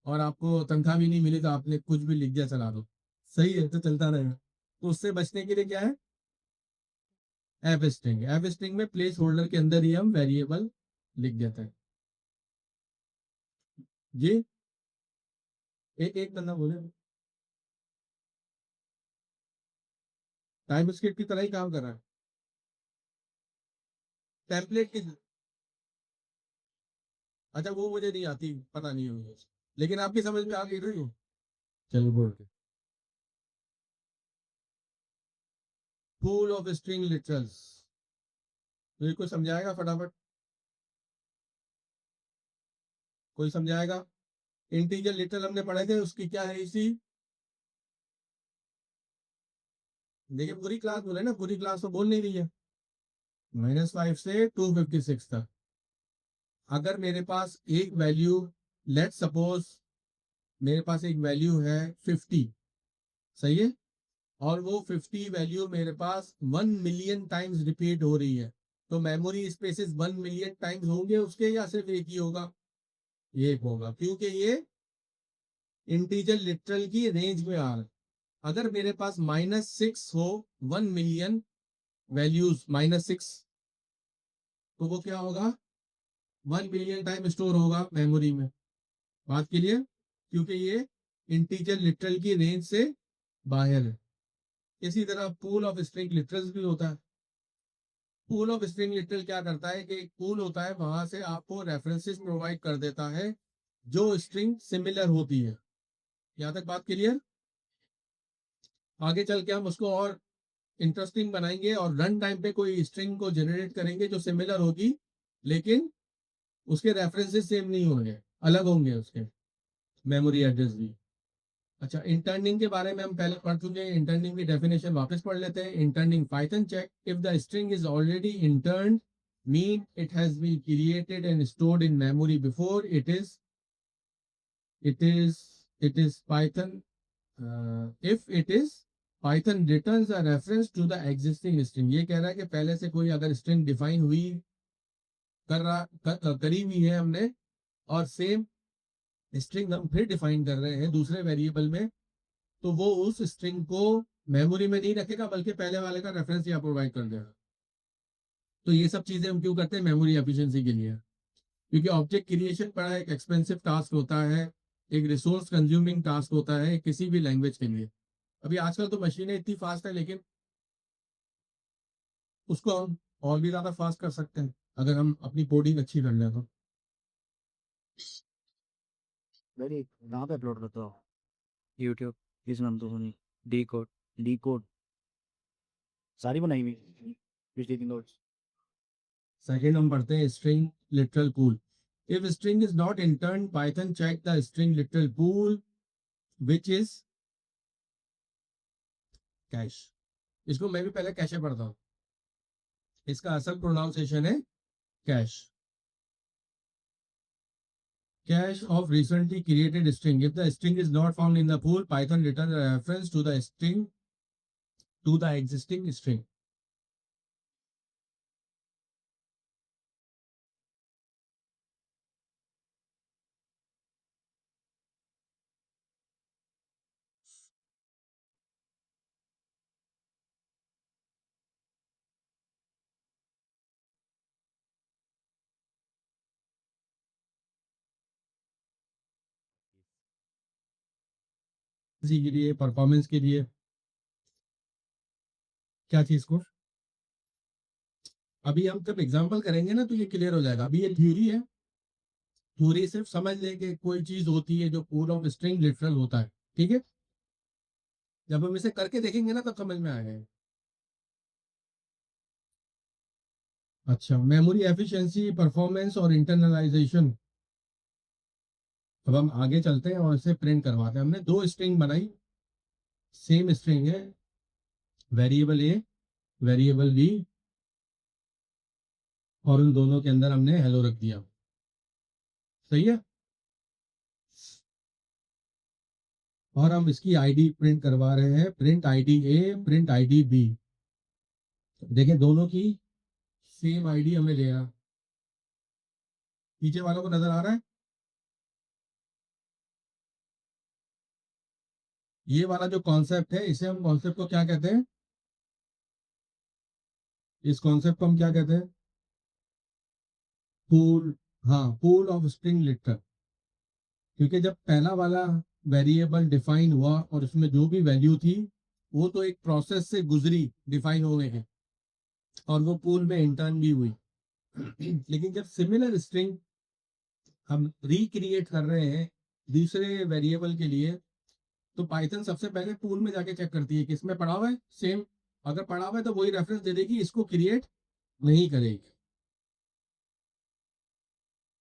A: और आपको तनख्वाह भी नहीं मिली तो आपने कुछ भी लिख दिया, चला दो। सही है, तो चलता रहेगा। तो उससे बचने के लिए क्या है, एफ स्ट्रिंग। एफ स्ट्रिंग में प्लेस होल्डर के अंदर ही हम वेरिएबल लिख देते हैं। जी, एक बंदा बोले, टाइम स्क्रिप्ट की तरह ही काम कर रहा है, टेम्पलेट की। अच्छा, वो मुझे नहीं आती, पता नहीं है, लेकिन आपकी समझ में आ गई रही हो। चलो बोल के, फुल ऑफ स्ट्रिंग लिटरल्स। तो ये कोई समझाएगा फटाफट, कोई समझाएगा? इंटीजर लिटरल हमने पढ़े थे, उसकी क्या है इसी, देखिए पूरी क्लास बोले ना, पूरी क्लास तो बोल नहीं रही है। -5 से 256 तक। अगर मेरे पास एक वैल्यू, लेट सपोज मेरे पास एक वैल्यू है 50, सही है, और वो 50 वैल्यू मेरे पास 1 मिलियन टाइम्स रिपीट हो रही है, तो मेमोरी स्पेसेस 1 मिलियन टाइम्स होंगे उसके, या सिर्फ एक ही होगा? एक होगा, क्योंकि ये इंटीजर लिटरल की रेंज में आ रहा है। अगर मेरे पास -6 हो, 1 मिलियन वैल्यूज -6, तो वो क्या होगा? 1 मिलियन टाइम स्टोर होगा मेमोरी में। बात क्लियर? क्योंकि ये इंटीजर लिटरल की रेंज से बाहर है। इसी तरह पूल ऑफ स्ट्रिंग लिटरल्स भी होता है। पूल ऑफ स्ट्रिंग लिटरल क्या करता है कि एक पूल होता है, वहां से आपको रेफरेंसेस प्रोवाइड कर देता है जो स्ट्रिंग सिमिलर होती है। यहाँ तक बात क्लियर? आगे चल के हम उसको और इंटरेस्टिंग बनाएंगे और रन टाइम पे कोई स्ट्रिंग को जनरेट करेंगे जो सिमिलर होगी, लेकिन उसके रेफरेंसेस सेम नहीं होंगे, अलग होंगे उसके मेमोरी एड्रेस भी। अच्छा, इंटर्निंग के बारे में हम पहले पढ़ चुके हैं, इंटर्निंग की डेफिनेशन वापस पढ़ लेते हैं। Interning, Python check if the string is already interned, mean it has been created and stored in memory before it is Python, if it is Python returns a reference to the existing string। ये कह रहा है कि पहले से कोई अगर string define हुई करी हुई है हमने, और सेम स्ट्रिंग हम फिर डिफाइन कर रहे हैं दूसरे वेरिएबल में, तो वो उस स्ट्रिंग को मेमोरी में नहीं रखेगा, बल्कि पहले वाले का रेफरेंस यहाँ प्रोवाइड कर देगा। तो ये सब चीजें हम क्यों करते हैं? मेमोरी एफिशिएंसी के लिए। क्योंकि ऑब्जेक्ट क्रिएशन बड़ा एक एक्सपेंसिव टास्क होता है, एक रिसोर्स कंज्यूमिंग टास्क होता है किसी भी लैंग्वेज के लिए। अभी आजकल तो मशीनें इतनी फास्ट है, लेकिन उसको हम और भी ज्यादा फास्ट कर सकते हैं अगर हम अपनी कोडिंग अच्छी कर लें तो।
C: मेरी कहाँ पे अपलोड करता हो? यूट्यूब, किस नाम तो सुनी? डी कोड, डी कोड सारी बनाई हुई पिछले 3 नोट्स।
A: सेकेंड हम पढ़ते हैं string literal pool. If string is not intern, Python check the string literal pool which is cache. इसको मैं भी पहले कैशे पढ़ता हूँ, इसका असल प्रोनाउंसिएशन है cash. Cache of recently created string. If the string is not found in the pool, Python returns a reference to the string to the existing string. इसी के लिए, परफॉर्मेंस के लिए, क्या चीज को अभी हम जब एग्जांपल करेंगे ना तो ये क्लियर हो जाएगा। अभी ये थ्योरी है, थ्योरी सिर्फ समझ ले कि कोई चीज होती है जो पूल ऑफ स्ट्रिंग लिटरल होता है, ठीक है? जब हम इसे करके देखेंगे ना तब समझ में आएगा। अच्छा, मेमोरी एफिशिएंसी, परफॉर्मेंस और इंटरनलाइजेशन। अब हम आगे चलते हैं और इसे प्रिंट करवाते हैं। हमने दो स्ट्रिंग बनाई, सेम स्ट्रिंग है, वेरिएबल ए, वेरिएबल बी, और उन दोनों के अंदर हमने हेलो रख दिया, सही है? और हम इसकी आईडी प्रिंट करवा रहे हैं, print ID a, print ID b. देखिए दोनों की सेम आईडी हमें दे रहा, पीछे वालों को नजर आ रहा है? ये वाला जो कॉन्सेप्ट है, इसे हम कॉन्सेप्ट को क्या कहते हैं? इस कॉन्सेप्ट को हम क्या कहते हैं? पूल, हाँ, पूल ऑफ स्ट्रिंग लिटरल। क्योंकि जब पहला वाला वेरिएबल डिफाइन हुआ और उसमें जो भी वैल्यू थी वो तो एक प्रोसेस से गुजरी डिफाइन होने के, और वो पूल में इंटर्न भी हुई। लेकिन जब सिमिलर स्ट्रिंग हम रिक्रिएट कर रहे हैं दूसरे वेरिएबल के लिए, तो पाइथन सबसे पहले पूल में जाके चेक करती है कि इसमें पड़ा हुआ है सेम। अगर पड़ा हुआ है तो वही रेफरेंस दे देगी, इसको क्रिएट नहीं करेगी।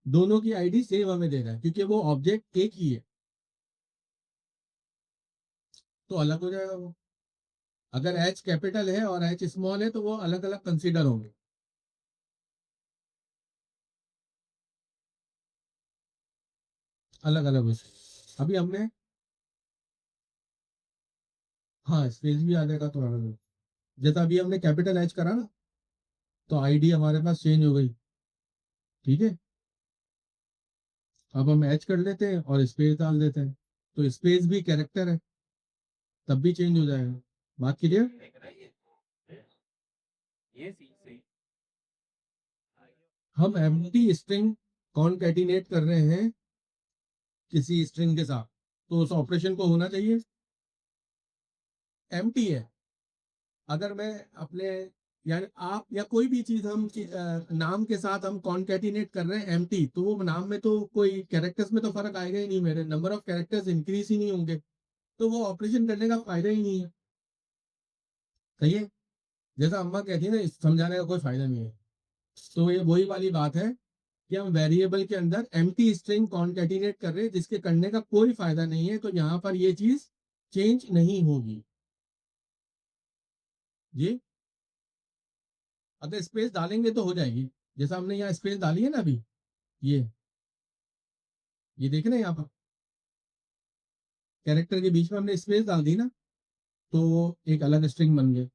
A: दोनों की आईडी सेम हमें दे रहा है क्योंकि वो ऑब्जेक्ट एक ही है, तो अलग हो जाएगा वो। अगर एच कैपिटल है और एच स्मॉल है तो वो अलग अलग कंसीडर होंगे। अलग अलग अभी हमने, हाँ स्पेस भी आ जाएगा तो अलग। जैसा अभी हमने कैपिटल एच करा ना, तो आईडी हमारे पास चेंज हो गई, ठीक है। अब हम एच कर लेते हैं और स्पेस डाल देते हैं, तो स्पेस भी कैरेक्टर है, तब भी चेंज हो जाएगा। बात क्लियर? हम एम्प्टी स्ट्रिंग कॉनकैटिनेट कर रहे हैं किसी स्ट्रिंग के साथ, तो उस ऑपरेशन को होना चाहिए एम्प्टी है। अगर मैं अपने, यानी आप या कोई भी चीज हम नाम के साथ हम कॉनकैटिनेट कर रहे हैं एम्प्टी, तो वो नाम में तो कोई कैरेक्टर्स में तो फर्क आएगा ही नहीं, मेरे नंबर ऑफ कैरेक्टर्स इंक्रीज ही नहीं होंगे, तो वो ऑपरेशन करने का फायदा ही नहीं है। सही है? जैसा अम्मा कहती है ना, समझाने का कोई फायदा नहीं है। तो ये वही वाली बात है कि हम वेरिएबल के अंदर एम्प्टी स्ट्रिंग कॉनकैटिनेट कर रहे हैं, जिसके करने का कोई फायदा नहीं है, तो यहाँ पर ये चीज चेंज नहीं होगी जी। अगर स्पेस डालेंगे तो हो जाएगी, जैसा हमने यहाँ स्पेस डाली है ना अभी, ये ये देख रहे हैं यहाँ पर कैरेक्टर के बीच में हमने स्पेस डाल दी ना, तो वो एक अलग स्ट्रिंग बन गई,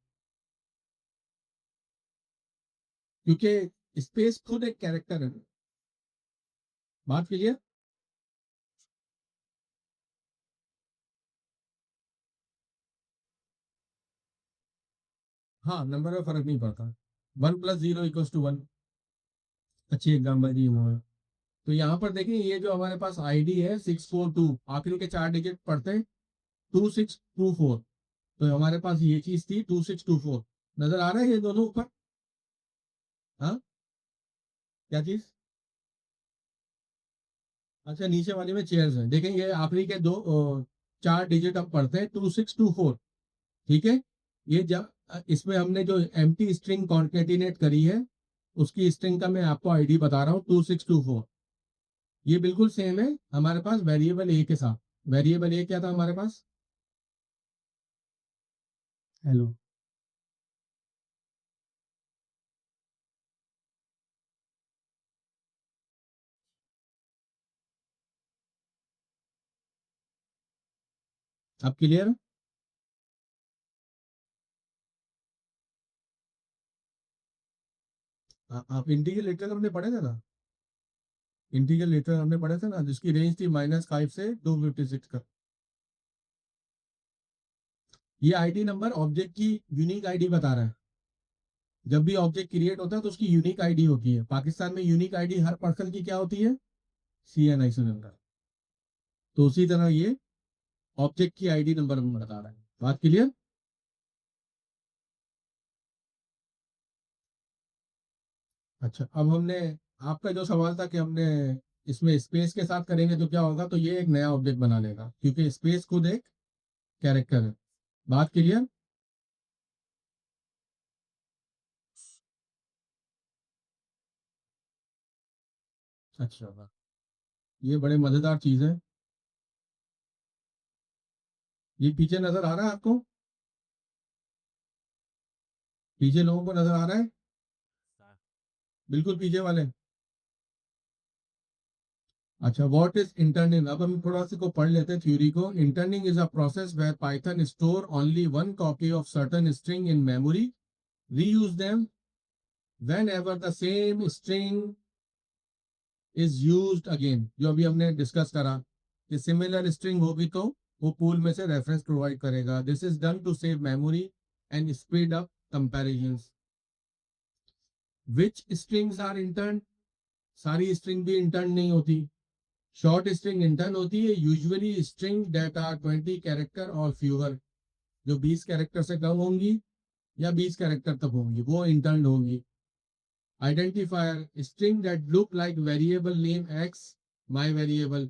A: क्योंकि स्पेस खुद एक कैरेक्टर है। बात क्लियर? हाँ, नंबर में फर्क नहीं पड़ता। 1 + 0 = 1। अच्छी एग्जाम्पल दी हुआ है। तो यहाँ पर देखिए, ये जो हमारे पास आईडी है 642, आखिरी के 4 डिजिट पढ़ते हैं 2624, तो हमारे पास ये चीज थी 2624। नजर आ रहा है ये दोनों ऊपर? हाँ, क्या चीज? अच्छा, नीचे वाले में चेयर्स है, देखें ये आखिरी के 4 डिजिट हम पढ़ते हैं 2624, ठीक है। ये जब इसमें हमने जो एम्प्टी स्ट्रिंग कॉन्केटिनेट करी है, उसकी स्ट्रिंग का मैं आपको आईडी बता रहा हूँ 2624। ये बिल्कुल सेम है हमारे पास वेरिएबल ए के साथ। वेरिएबल ए क्या था हमारे पास? हेलो, अब क्लियर? आप इंटीग्रल लेटर हमने पढ़े थे ना, इंटीग्रल लेटर हमने पढ़े थे ना, जिसकी रेंज थी -5 से 256 का। ये आईडी नंबर ऑब्जेक्ट की यूनिक आईडी बता रहा है। जब भी ऑब्जेक्ट क्रिएट होता है तो उसकी यूनिक आईडी होती है। पाकिस्तान में यूनिक आईडी हर पर्सन की क्या होती है? CNI से नंबर। तो उसी तरह ये ऑब्जेक्ट की आईडी नंबर बता रहा है। बात क्लियर? अच्छा, अब हमने, आपका जो सवाल था कि हमने इसमें स्पेस के साथ करेंगे तो क्या होगा, तो ये एक नया ऑब्जेक्ट बना लेगा, क्योंकि स्पेस खुद एक कैरेक्टर है। बात क्लियर? अच्छा, ये बड़े मजेदार चीज है। ये पीछे नजर आ रहा है आपको? पीछे लोगों को नजर आ रहा है? बिल्कुल पीछे वाले। अच्छा, व्हाट इज इंटरनिंग? अब हम थोड़ा सी को पढ़ लेते हैं थ्योरी को। Interning is a process where Python store only one copy of certain string in memory, reuse them whenever the same string is used again। जो अभी हमने डिस्कस करा कि सिमिलर स्ट्रिंग होगी तो वो पूल में से रेफरेंस प्रोवाइड करेगा। This is done to save memory and speed up comparisons. Which strings are intern? सारी स्ट्रिंग भी इंटर्न नहीं होती। शॉर्ट स्ट्रिंग इंटर्न होती है, usually string that are 20 character और फ्यूअर, जो 20 कैरेक्टर से कम होंगी या 20 कैरेक्टर तक होंगी वो इंटर्न होंगी। Identifier string that look like variable name x, my variable.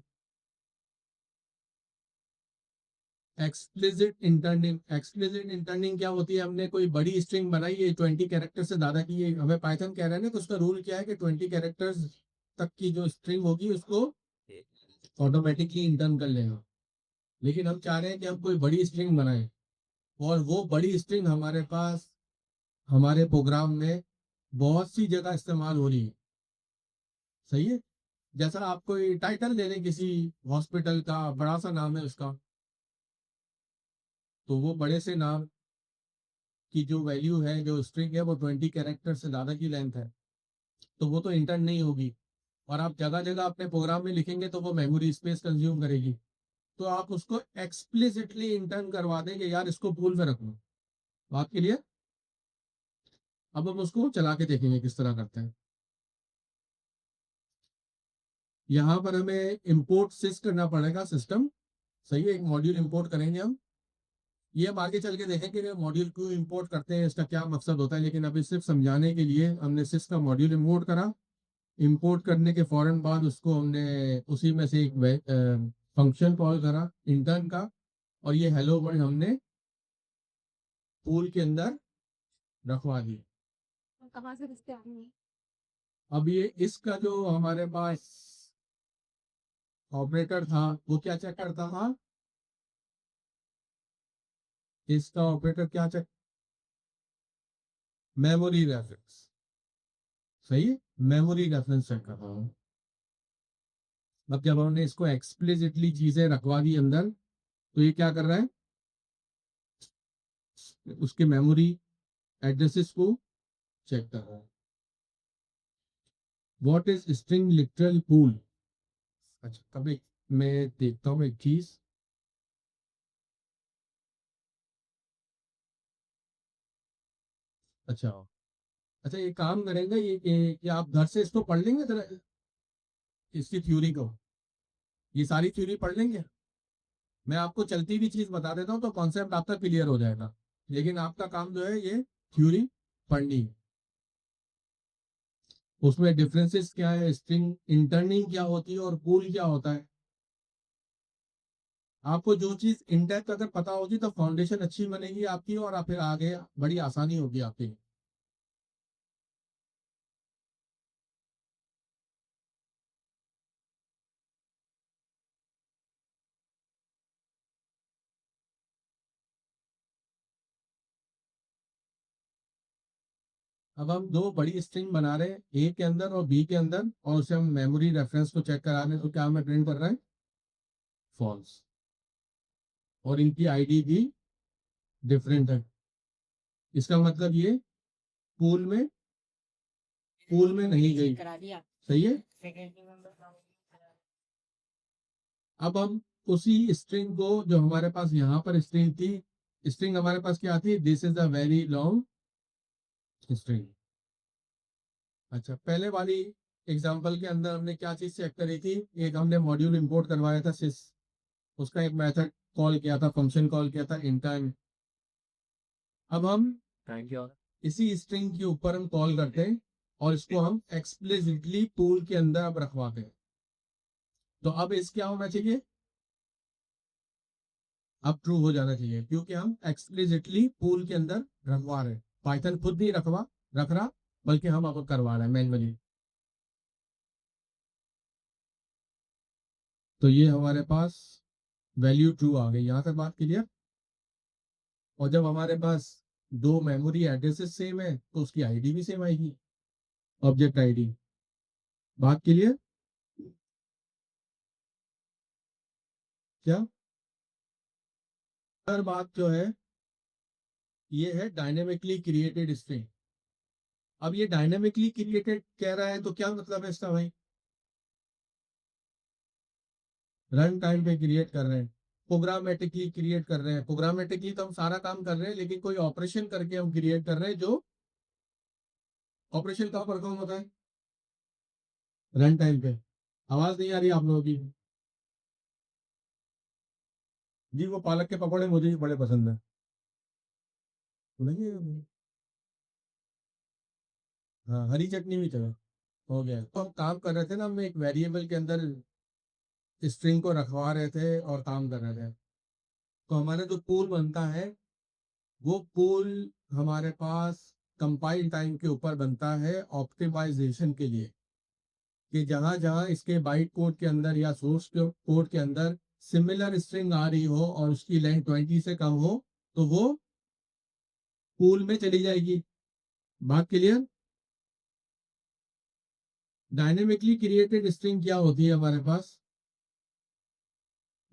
A: Explicit interning, explicit interning क्या होती है? हमने कोई बड़ी स्ट्रिंग बनाई है 20 कैरेक्टर से ज्यादा की है, हमें पाइथन कह रहा है ना कि उसका रूल क्या है कि 20 कैरेक्टर्स तक की जो स्ट्रिंग होगी उसको ऑटोमेटिकली इंटर्न कर लेगा। लेकिन हम चाह रहे हैं कि हम कोई बड़ी स्ट्रिंग बनाए, और वो बड़ी स्ट्रिंग हमारे पास हमारे प्रोग्राम में बहुत सी जगह इस्तेमाल हो रही है। सही है। जैसा आप कोई टाइटल दे दें किसी हॉस्पिटल का, बड़ा सा नाम है उसका, तो वो बड़े से नाम की जो वैल्यू है, जो स्ट्रिंग है, वो 20 कैरेक्टर से ज़्यादा की लेंथ है, तो वो तो इंटर नहीं होगी। और आप जगह जगह अपने प्रोग्राम में लिखेंगे तो वो मेमोरी स्पेस कंज्यूम करेगी। तो आप उसको एक्सप्लिसिटली इंटर्न करवा देंगे, यार इसको पूल में रखो। बात के लिए अब हम उसको चला के देखेंगे किस तरह करते हैं। यहाँ पर हमें इंपोर्ट सिस करना पड़ेगा सिस्टम। सही है, एक मॉड्यूल इंपोर्ट करेंगे हम। ये हम आगे चल के देखेंगे मॉड्यूल क्यों इंपोर्ट करते हैं, इसका क्या मकसद होता है, लेकिन अभी सिर्फ समझाने के लिए हमने सिस का मॉड्यूल इंपोर्ट करा। इंपोर्ट करने के फौरन बाद उसको हमने उसी में से एक फंक्शन कॉल करा इंटर्न का, और ये हेलो वर्ल्ड हमने पूल के अंदर रखवा दी।
D: कहाँ से रिश्ते आएंगे?
A: अब ये इसका जो हमारे पास ऑपरेटर था वो क्या चेक करता था, इसका ऑपरेटर क्या चेक, मेमोरी रेफरेंस। सही है, मेमोरी रेफरेंस चेक कर रहा हूँ। अब जब हमने इसको एक्सप्लिसिटली चीजें रखवा दी अंदर, तो ये क्या कर रहा है, उसके मेमोरी एड्रेसेस को चेक कर रहा है। What is string literal pool. अच्छा, कभी मैं देखता हूँ एक चीज। अच्छा अच्छा, ये काम करेंगे ये आप घर से इसको पढ़ लेंगे जरा, इसकी थ्योरी को, ये सारी थ्योरी पढ़ लेंगे। मैं आपको चलती हुई चीज बता देता हूँ तो कॉन्सेप्ट आपका क्लियर हो जाएगा, लेकिन आपका काम जो है ये थ्योरी पढ़नी है। उसमें डिफरेंसेस क्या है, स्ट्रिंग इंटरनिंग क्या होती है और पूल क्या होता है। आपको जो चीज इन डेप्थ अगर पता होगी तो फाउंडेशन अच्छी बनेगी आपकी, और फिर आगे बड़ी आसानी होगी आपकी। अब हम दो बड़ी स्ट्रिंग बना रहे हैं, ए के अंदर और बी के अंदर, और उसे हम मेमोरी रेफरेंस को चेक करा रहे हैं, तो क्या हमें प्रिंट कर रहा है, फॉल्स। और इनकी आईडी भी डिफरेंट है। इसका मतलब ये पूल में नहीं गई।
D: करा दिया।
A: सही है।
D: फैकल्टी मेंबर का।
A: अब हम उसी स्ट्रिंग को, जो हमारे पास यहाँ पर स्ट्रिंग थी, स्ट्रिंग हमारे पास क्या थी, this is a very long string. अच्छा, पहले वाली एग्जांपल के अंदर हमने क्या चीज चेक करी थी, एक हमने मॉड्यूल इंपोर्ट करवाया था सिस, उसका एक मेथड कॉल किया था, फंक्शन कॉल किया था इंटर्न। अब हम
C: थैंक यू।
A: इसी स्ट्रिंग के ऊपर हम कॉल करते हैं और इसको हम एक्सप्लिसिटली पूल के अंदर अब रखवाते हैं। तो अब इस क्या होना चाहिए, अब ट्रू हो जाना चाहिए, क्योंकि हम एक्सप्लिसिटली पूल के अंदर रखवा रहे हैं। पाइथन खुद नहीं रख रहा, बल्कि हम अब करवा रहे हैं मैन्युअली। तो ये हमारे पास वैल्यू ट्रू आ गई, यहाँ तक बात क्लियर। और जब हमारे पास दो मेमोरी एड्रेसेस सेम है तो उसकी आईडी भी सेम आएगी, ऑब्जेक्ट आईडी। बात क्लियर। क्या हर बात जो है ये है डायनेमिकली क्रिएटेड स्ट्रिंग। अब ये डायनेमिकली क्रिएटेड कह रहा है तो क्या मतलब है इसका भाई, रन टाइम पे क्रिएट कर रहे हैं, प्रोग्रामेटिकली क्रिएट कर रहे हैं। प्रोग्रामेटिकली तो हम सारा काम कर रहे हैं, लेकिन कोई ऑपरेशन करके हम क्रिएट कर रहे हैं, जो ऑपरेशन कहाँ परफॉर्म होता है, रन टाइम पे। आवाज नहीं आ रही आप लोगों की। जी, वो पालक के पकौड़े मुझे भी बड़े पसंद है। सुनेंगे। हाँ, हरी चटनी भी चलो। हो गया, तो हम काम कर रहे थे ना, हम एक वेरिएबल के अंदर स्ट्रिंग को रखवा रहे थे और काम कर रहे थे। तो हमारा जो पूल बनता है, वो पूल हमारे पास कंपाइल टाइम के ऊपर बनता है ऑप्टिमाइजेशन के लिए, कि जहां जहां इसके बाइट कोड के अंदर या सोर्स कोड के अंदर सिमिलर स्ट्रिंग आ रही हो और उसकी लेंथ 20 से कम हो, तो वो पूल में चली जाएगी। बात क्लियर? डायनेमिकली क्रिएटेड स्ट्रिंग क्या होती है हमारे पास?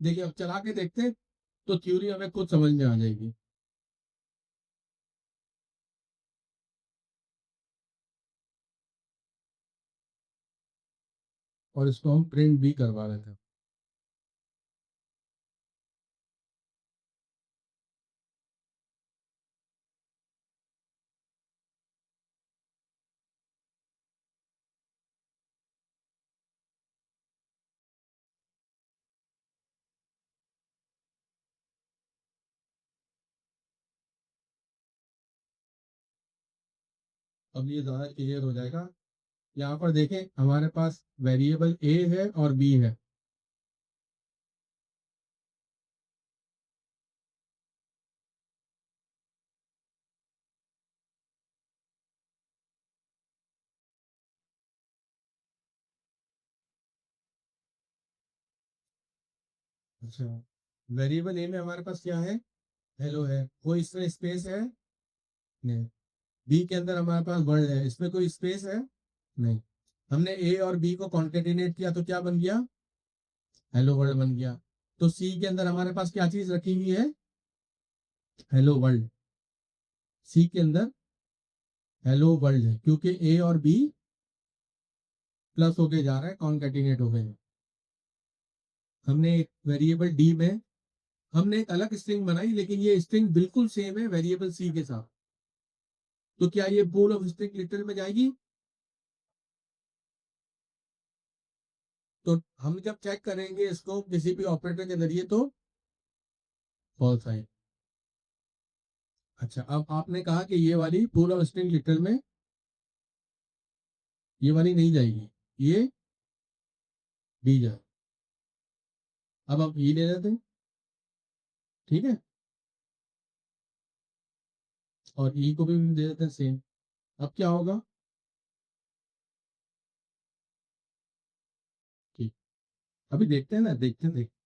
A: देखिए अब चला के देखते हैं तो थ्योरी हमें खुद समझ में आ जाएगी। और इसको हम प्रिंट भी करवा रहे थे। अब ये ज़्यादा क्लियर हो जाएगा। यहाँ पर देखें हमारे पास वेरिएबल ए है और बी है। अच्छा, वेरिएबल ए में हमारे पास क्या है? हेलो है। कोई इसमें स्पेस है? नहीं। बी के अंदर हमारे पास वर्ड है, इसमें कोई स्पेस है? नहीं। हमने ए और बी को कॉन्केटिनेट किया तो क्या बन गया? हेलो वर्ल्ड बन गया। तो सी के अंदर हमारे पास क्या चीज रखी हुई है? Hello world. सी के अंदर हेलो वर्ल्ड है क्योंकि ए और बी प्लस होके जा रहा है, कॉन्केटिनेट हो गए। हमने एक वेरिएबल डी में हमने एक अलग स्ट्रिंग बनाई, लेकिन ये स्ट्रिंग बिल्कुल सेम है वेरिएबल सी के साथ। तो क्या ये पूल ऑफ स्ट्रिंग लिटरल में जाएगी? तो हम जब चेक करेंगे इसको किसी भी ऑपरेटर के जरिए तो फॉल्स आए। अच्छा, अब आपने कहा कि ये वाली पूल ऑफ स्ट्रिंग लिटरल में ये वाली नहीं जाएगी, ये दी जाए। अब आप ये ले लेते हैं, ठीक है, और ई को भी दे देते हैं सेम। अब क्या होगा? ठीक, अभी देखते हैं ना, देखते हैं देखते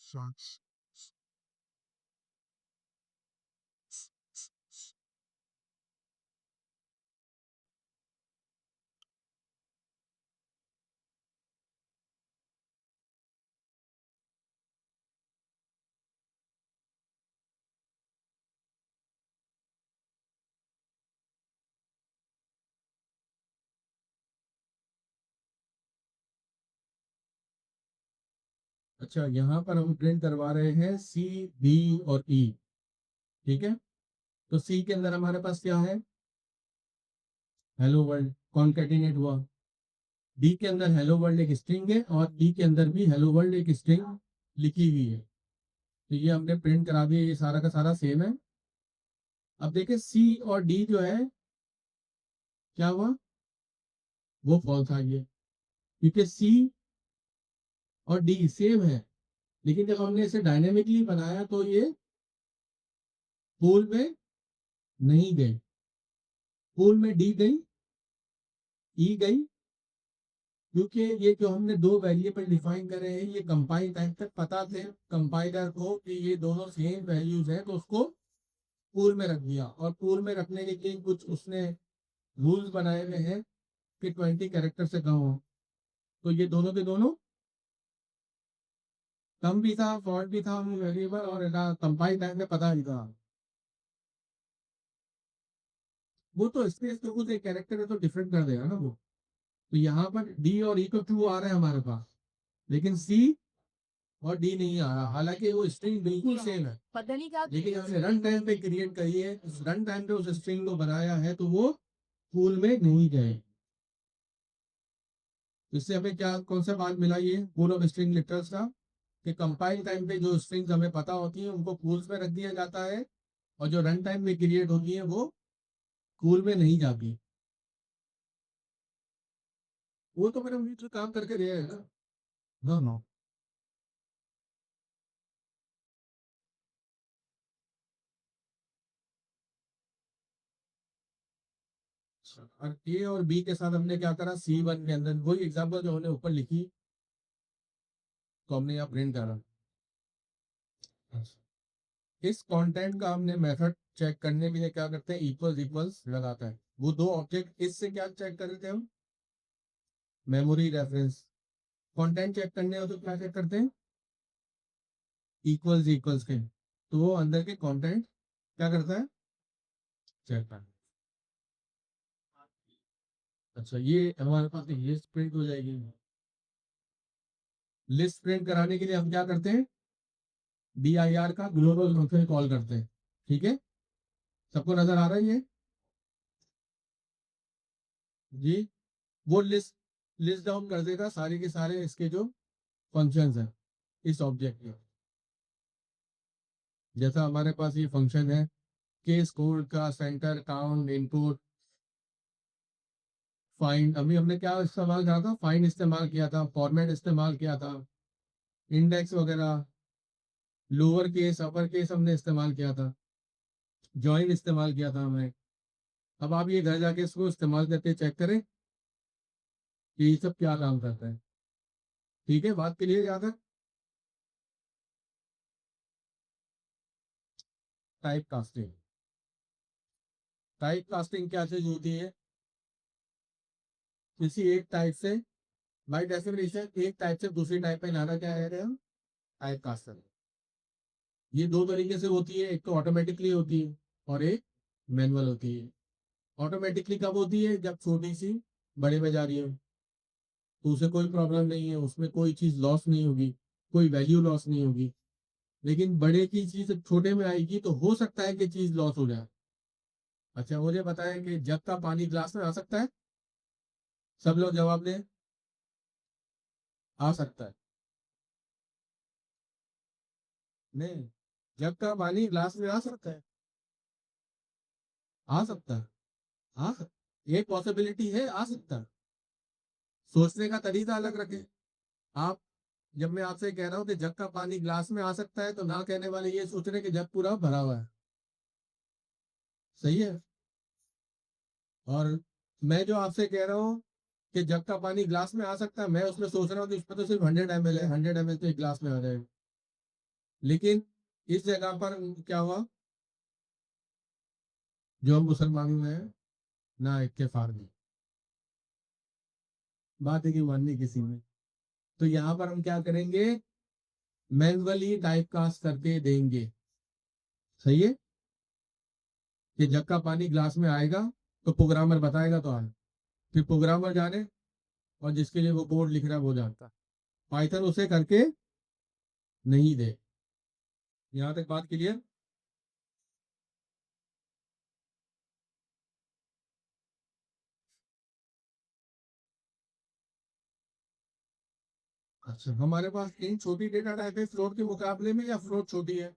B: Shucks.
A: अच्छा, यहाँ पर हम प्रिंट करवा रहे हैं सी, बी और ई, ठीक है। तो सी के अंदर हमारे पास क्या है? हेलो वर्ल्ड कॉन्केटिनेट हुआ। डी के अंदर हेलो वर्ल्ड एक स्ट्रिंग है और ई के अंदर भी हेलो वर्ल्ड एक स्ट्रिंग लिखी हुई है। तो ये हमने प्रिंट करा दिया, ये सारा का सारा सेम है। अब देखिए सी और डी जो है क्या हुआ? वो फॉल्स आ गया क्योंकि सी और डी सेम है, लेकिन जब हमने इसे डायनेमिकली बनाया तो ये पूल में नहीं गए। पूल में डी गई, ई गई, क्योंकि ये जो हमने दो वेरिएबल डिफाइन करे हैं ये कंपाइल टाइम तक पता थे कंपाइलर को कि ये दोनों सेम वैल्यूज हैं, तो उसको पूल में रख दिया। और पूल में रखने के लिए कुछ उसने रूल्स बनाए हुए हैं कि 20 कैरेक्टर से कम हो। तो ये दोनों के दोनों कम भी था, फॉल्ट भी था वेरिएबल, और कंपाइल टाइम में पता नहीं था। वो तो स्पेस के कुछ एक कैरेक्टर है तो डिफरेंट कर देगा ना वो। तो यहाँ पर डी और ई को ट्रू आ रहा है हमारे पास, लेकिन सी और डी नहीं आ रहा, हालांकि वो स्ट्रिंग बिल्कुल सेम है।
D: पता नहीं क्या
A: लेकिन हमने रन टाइम पे क्रिएट करी है, उस रन टाइम पे उस स्ट्रिंग को बनाया है तो वो पूल में नहीं गए। इससे हमें क्या कौन सा बात मिला? ये पूल ऑफ स्ट्रिंग लिटरल्स का, कि कंपाइल टाइम पे जो स्ट्रिंग्स हमें पता होती है उनको पूल्स में रख दिया जाता है, और जो रन टाइम में क्रिएट होती है वो पूल में नहीं जाती। वो तो मेरे बीच में काम करके दिया है ना। नो नो, अच्छा, और ए और बी के साथ हमने क्या करा, C1 के अंदर वही एग्जांपल जो हमने ऊपर लिखी तो हमने यहाँ प्रिंट करा। अच्छा, इस कंटेंट का हमने मेथड चेक करने के लिए क्या करते हैं, इक्वल्स इक्वल्स लगाता है। वो दो ऑब्जेक्ट, इससे क्या चेक कर रहे थे हम, मेमोरी रेफरेंस। कंटेंट चेक करने हो तो क्या चेक करते हैं, इक्वल्स इक्वल्स के, तो वो अंदर के कंटेंट क्या करता है, चेक करता है। अच्छा, ये हमारे पास लिस्ट प्रिंट हो जाएगी। लिस्ट प्रिंट कराने के लिए हम क्या करते हैं, dir का ग्लोबल फंक्शन कॉल करते हैं। ठीक है, सबको नजर आ रहा है ये जी। वो लिस्ट लिस्ट डाउन कर देगा सारे के सारे इसके जो फंक्शंस हैं इस ऑब्जेक्ट के। जैसा हमारे पास ये फंक्शन है केस कोड का, सेंटर, काउंट, इनपुट, फाइंड। अभी हमने क्या इस्तेमाल करा था, फाइंड इस्तेमाल किया था, फॉर्मेट इस्तेमाल किया था, इंडेक्स वगैरह, लोअर केस अपर केस हमने इस्तेमाल किया था, जॉइन इस्तेमाल किया था हमने। अब आप ये घर जाके इसको इस्तेमाल करके चेक करें कि ये सब क्या काम करता है। ठीक है, बात क्लियर यहाँ तक। टाइप कास्टिंग, टाइप कास्टिंग क्या चीज होती है, किसी एक टाइप से, बाय डेफिनेशन एक टाइप से दूसरी टाइप पे लाना क्या है हम, टाइप कास्टिंग। ये दो तरीके से होती है, एक तो ऑटोमेटिकली होती है और एक मैनुअल होती है। ऑटोमेटिकली कब होती है, जब छोटी सी बड़े में जा रही है तो उसे कोई प्रॉब्लम नहीं है, उसमें कोई चीज लॉस नहीं होगी, कोई वैल्यू लॉस नहीं होगी। लेकिन बड़े की चीज छोटे में आएगी तो हो सकता है कि चीज लॉस हो जाए। अच्छा, मुझे बताएं कि जग का पानी ग्लास में आ सकता है, सब लोग जवाब दें। आ सकता है, नहीं, जग का पानी ग्लास में आ सकता है, आ सकता है, आ सकता, एक पॉसिबिलिटी है, आ सकता है। सोचने का तरीका अलग रखें आप। जब मैं आपसे कह रहा हूं कि जग का पानी ग्लास में आ सकता है तो ना कहने वाले ये सोच रहे कि जग पूरा भरा हुआ है। सही है। और मैं जो आपसे कह रहा हूँ कि जग का पानी ग्लास में आ सकता है, मैं उसमें सोच रहा हूँ कि उसमें तो सिर्फ 100 ml है, 100 ml तो एक ग्लास में आ जाएगा। लेकिन इस जगह पर क्या हुआ, जो हम मुसलमानों में है ना इत्तेफाक नहीं, बात है कि माननी किसी में। तो यहाँ पर हम क्या करेंगे, मैनुअली टाइप कास्ट करके देंगे। सही है, कि जग का पानी ग्लास में आएगा तो प्रोग्रामर बताएगा तो आए, फिर प्रोग्रामर जाने और जिसके लिए वो कोड लिख रहा है वो जानता, पाइथन उसे करके नहीं दे। यहाँ तक बात क्लियर। अच्छा, हमारे पास इन छोटी डेटा टाइप है फ्लोट के मुकाबले में, या फ्लोट छोटी है,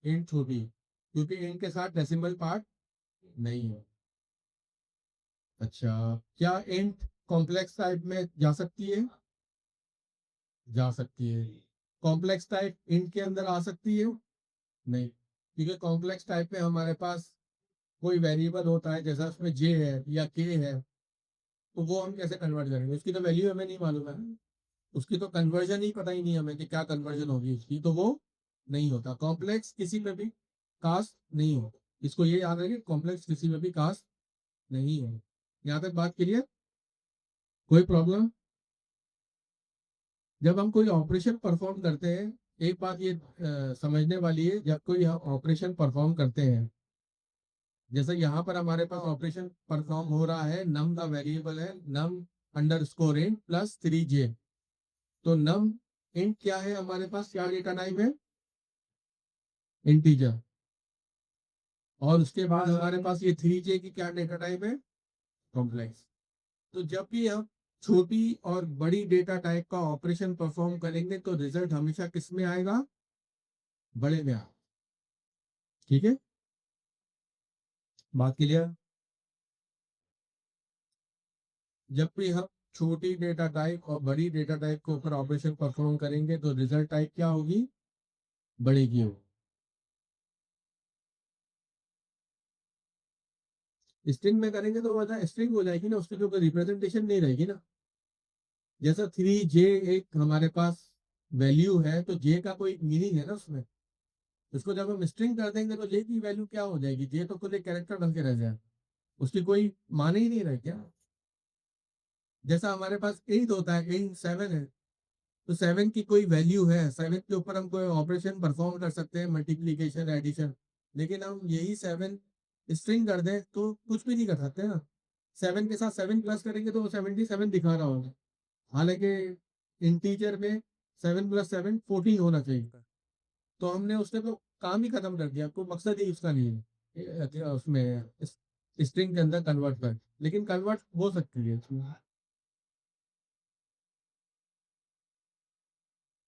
A: इंट छोटी, क्योंकि इंट के साथ डेसिमल पार्ट नहीं है। अच्छा, क्या इंट कॉम्प्लेक्स टाइप में जा सकती है, जा सकती है। कॉम्प्लेक्स टाइप इंट के अंदर आ सकती है, नहीं, क्योंकि कॉम्प्लेक्स टाइप में हमारे पास कोई वेरिएबल होता है, जैसा उसमें जे है या के है, तो वो हम कैसे कन्वर्ट करेंगे, उसकी तो वैल्यू हमें नहीं मालूम है, उसकी तो कन्वर्जन ही पता ही नहीं हमें कि क्या कन्वर्जन होगी उसकी, तो वो नहीं होता। कॉम्प्लेक्स किसी में भी कास्ट नहीं हो, इसको ये याद रखिए, कॉम्प्लेक्स किसी में भी कास्ट नहीं है। यहाँ तक बात क्लियर, कोई प्रॉब्लम। जब हम कोई ऑपरेशन परफॉर्म करते हैं, एक बात ये समझने वाली है, जब कोई हम ऑपरेशन परफॉर्म करते हैं, जैसे यहाँ पर हमारे पास ऑपरेशन परफॉर्म हो रहा है, नम का वेरिएबल है, num underscore int plus 3j। तो नम इंट क्या है, हमारे पास क्या डेटा टाइप है, इंटीजर। और उसके बाद हमारे पास ये 3j की क्या डेटा टाइप है, कॉम्प्लेक्स। तो जब भी हम छोटी और बड़ी डेटा टाइप का ऑपरेशन परफॉर्म करेंगे तो रिजल्ट हमेशा किस में आएगा, बड़े में आएगा। ठीक है, बात क्लियर। जब भी हम छोटी डेटा टाइप और बड़ी डेटा टाइप के ऊपर ऑपरेशन परफॉर्म करेंगे तो रिजल्ट टाइप क्या होगी, बड़ी की होगी। स्ट्रिंग में करेंगे तो मतलब स्ट्रिंग हो जाएगी ना, उसकी जो रिप्रेजेंटेशन नहीं रहेगी ना। जैसा 3J एक हमारे पास वैल्यू है, तो जे का कोई मीनिंग है ना उसमें। उसको जब हम स्ट्रिंग कर देंगे तो जे की वैल्यू क्या हो जाएगी, जे तो खुद एक कैरेक्टर बन के रह जाए, उसकी कोई माने ही नहीं रहे क्या। जैसा हमारे पास 8 होता है, 8 7 है, तो 7 की कोई वैल्यू है, 7 के ऊपर हम कोई ऑपरेशन परफॉर्म कर सकते हैं, मल्टीप्लीकेशन, एडिशन। लेकिन हम यही 7 स्ट्रिंग कर दें तो कुछ भी नहीं कर सकते ना। 7 के साथ 7 प्लस करेंगे तो वो 77 दिखा रहा होगा, हालांकि इंटीजर में 7 + 7 14 होना चाहिए। तो हमने उसने तो काम ही खत्म कर दिया, कोई मकसद ही उसका नहीं है उसमें स्ट्रिंग के अंदर कन्वर्ट कर। लेकिन कन्वर्ट हो सकती है इसमें।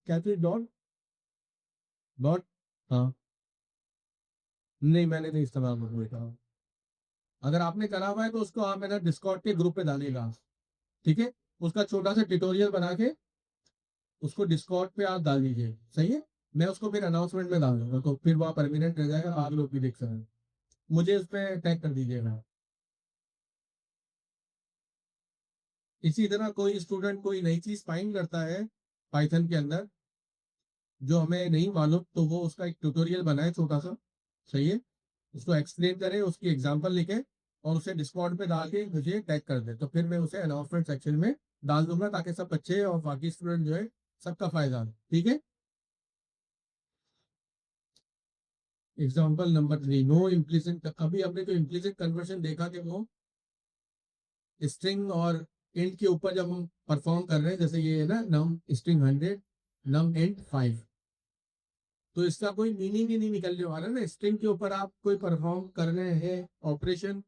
A: क्या चीज, डॉट? डॉट? हाँ, नहीं मैंने नहीं इस्तेमाल किया। अगर आपने करा हुआ है तो उसको आप मेरा डिस्कॉर्ड के ग्रुप पे डालेगा, ठीक है। उसका छोटा सा ट्यूटोरियल बना के उसको डिस्कॉर्ड पे आप डाल दीजिए, सही है। मैं उसको फिर अनाउंसमेंट में डाल दूंगा, तो फिर वहाँ परमानेंट रह जाएगा, आप लोग भी देख सकते हैं। मुझे उस पर टैग कर दीजिएगा। इसी तरह कोई स्टूडेंट कोई नई चीज फाइंड करता है पाइथन के अंदर जो हमें नहीं मालूम, तो वो उसका एक ट्यूटोरियल बनाए छोटा सा, सही है। उसको एक्सप्लेन करें, उसकी एग्जांपल लिखे और उसे डिस्कॉर्ड पे डाल के मुझे टैग कर दे, तो फिर मैं उसे अनाउंसमेंट सेक्शन में डाल दूंगा, ताकि सब बच्चे और बाकी स्टूडेंट जो है सबका फायदा हो, ठीक है। Example number 3, no implicit. अभी हमने जो इम्प्लिसिट कन्वर्शन देखा कि वो स्ट्रिंग और इंट के ऊपर जब हम परफॉर्म कर रहे हैं, जैसे ये है ना, नम स्ट्रिंग 100, नम इंट 5, तो इसका कोई मीनिंग ही नहीं निकलने वाला ना। स्ट्रिंग के ऊपर आप कोई परफॉर्म कर रहे हैं ऑपरेशन,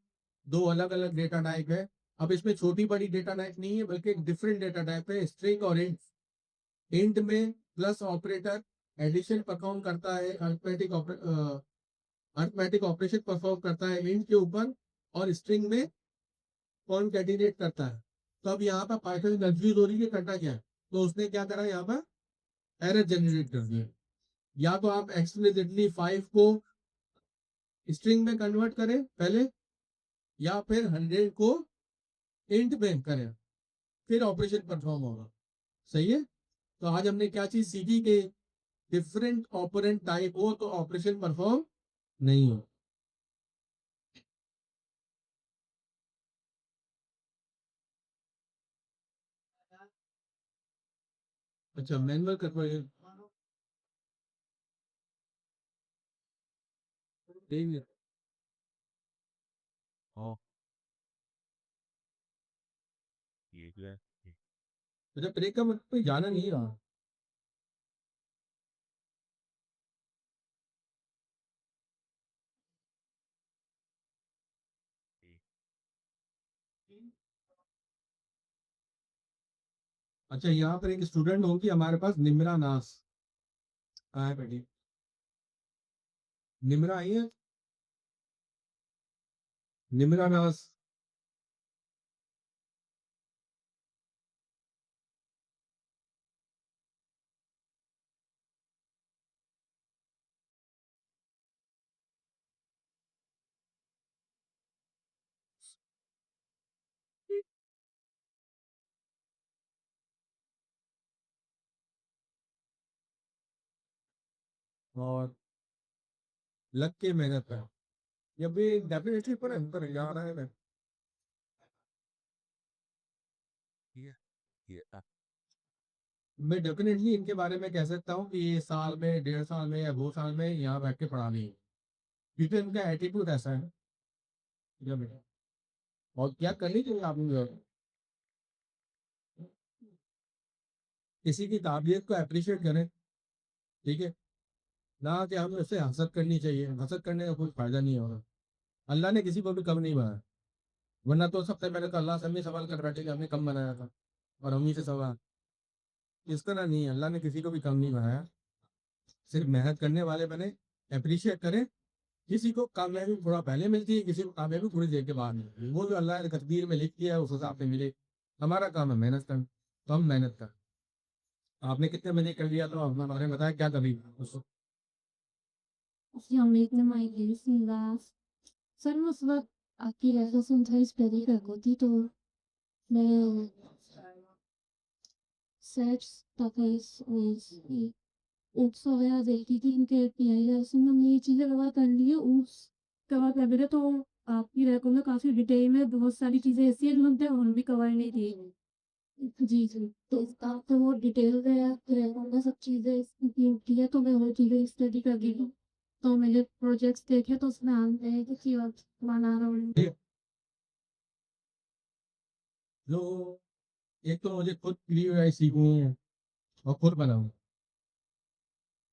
A: दो अलग अलग डेटा टाइप है। अब इसमें छोटी बड़ी डेटा टाइप नहीं है, बल्कि एक डिफरेंट डेटा टाइप है, स्ट्रिंग और इंट। इंट में प्लस ऑपरेटर एडिशन परफॉर्म करता है, अर्थमेटिक ऑपरेशन परफॉर्म करता है इंट के ऊपर, और स्ट्रिंग में कॉनकैटिनेट करता है। तो अब यहाँ पर पाइथन कंफ्यूज हो रही है करना क्या है, तो उसने क्या करा, यहाँ पर एरर जनरेट कर दिया। या तो आप एक्सप्लिसिटली 5 को स्ट्रिंग में कन्वर्ट करें पहले, या फिर 100 को इंट में करें, फिर ऑपरेशन परफॉर्म होगा, सही है। तो आज हमने क्या चीज सीखी कि डिफरेंट ऑपरेंट टाइप हो तो ऑपरेशन परफॉर्म नहीं हो। अच्छा, मैनुअल कन्वर्जन, ठीक है।
E: 어, 얘기해.
A: अच्छा, ब्रेक का मतलब कोई जाना नहीं रहा। अच्छा, यहाँ पर एक स्टूडेंट होगी हमारे पास, निम्रा नास। कहाँ है बेटी, निम्रा आई है, निम्रा नास। और लग के मेहनत है, ये भी डेफिनेटली पर जा रहा है।
E: 예, 예, 아,
A: मैं डेफिनेटली इनके बारे में कह सकता हूँ कि ये साल में, 1.5 साल में या 2 साल में यहाँ बैठ के पढ़ा नहीं, क्योंकि इनका एटीट्यूड ऐसा है। या बेटा, और क्या करनी चाहिए आपने, किसी की काबिलियत को अप्रिशिएट करें, ठीक है। ना कि हमें उससे हसद करनी चाहिए, हसद करने का कोई फायदा नहीं होगा। अल्लाह ने किसी को भी कम नहीं बनाया, वरना तो सबसे पहले तो अल्लाह से हम ही सवाल कर बैठे कि हमें कम बनाया था, और हम ही से सवाल। इस तरह नहीं है, अल्लाह ने किसी को भी कम नहीं बनाया, सिर्फ मेहनत करने वाले बने, अप्रिशिएट करें। किसी को कामयाबी थोड़ा पहले मिलती है, किसी को कामयाबी थोड़ी देर के बाद मिलती है, वो जो अल्लाह ने तकदीर में लिख दिया है उस हिसाब से मिले। हमारा काम है मेहनत करना, तो हम मेहनत कर। आपने कितने बजे कर लिया, तो अपना बारे में बताया क्या कर रही उसको।
D: Assalamualaikum warahmatullahi wabarakatuh. Sir, उस वक्त आपकी वजह से थोड़ी स्टडी कर होती तो मैं selbst dabei ओट्स वगैरह देखती थी इनके पीआई उसमें हमने ये चीज़ें कवर कर ली है ओट्स कवर कर रहे थे तो आपकी रैकों में काफ़ी डिटेल में बहुत सारी चीज़ें ऐसी हैं जो हमने और भी कवर नहीं की जी जी तो इसका तो वो डिटेल में रैकों में सब चीज़ें इंक्लूड की है तो मैं वो चीज़ें स्टडी कर रही हूँ तो मैंने प्रोजेक्ट्स देखे तो उसमें हमने किसी और बना रहा हूँ
A: जो एक तो मुझे खुद यूआई सीखनी है और खुद बनाऊं,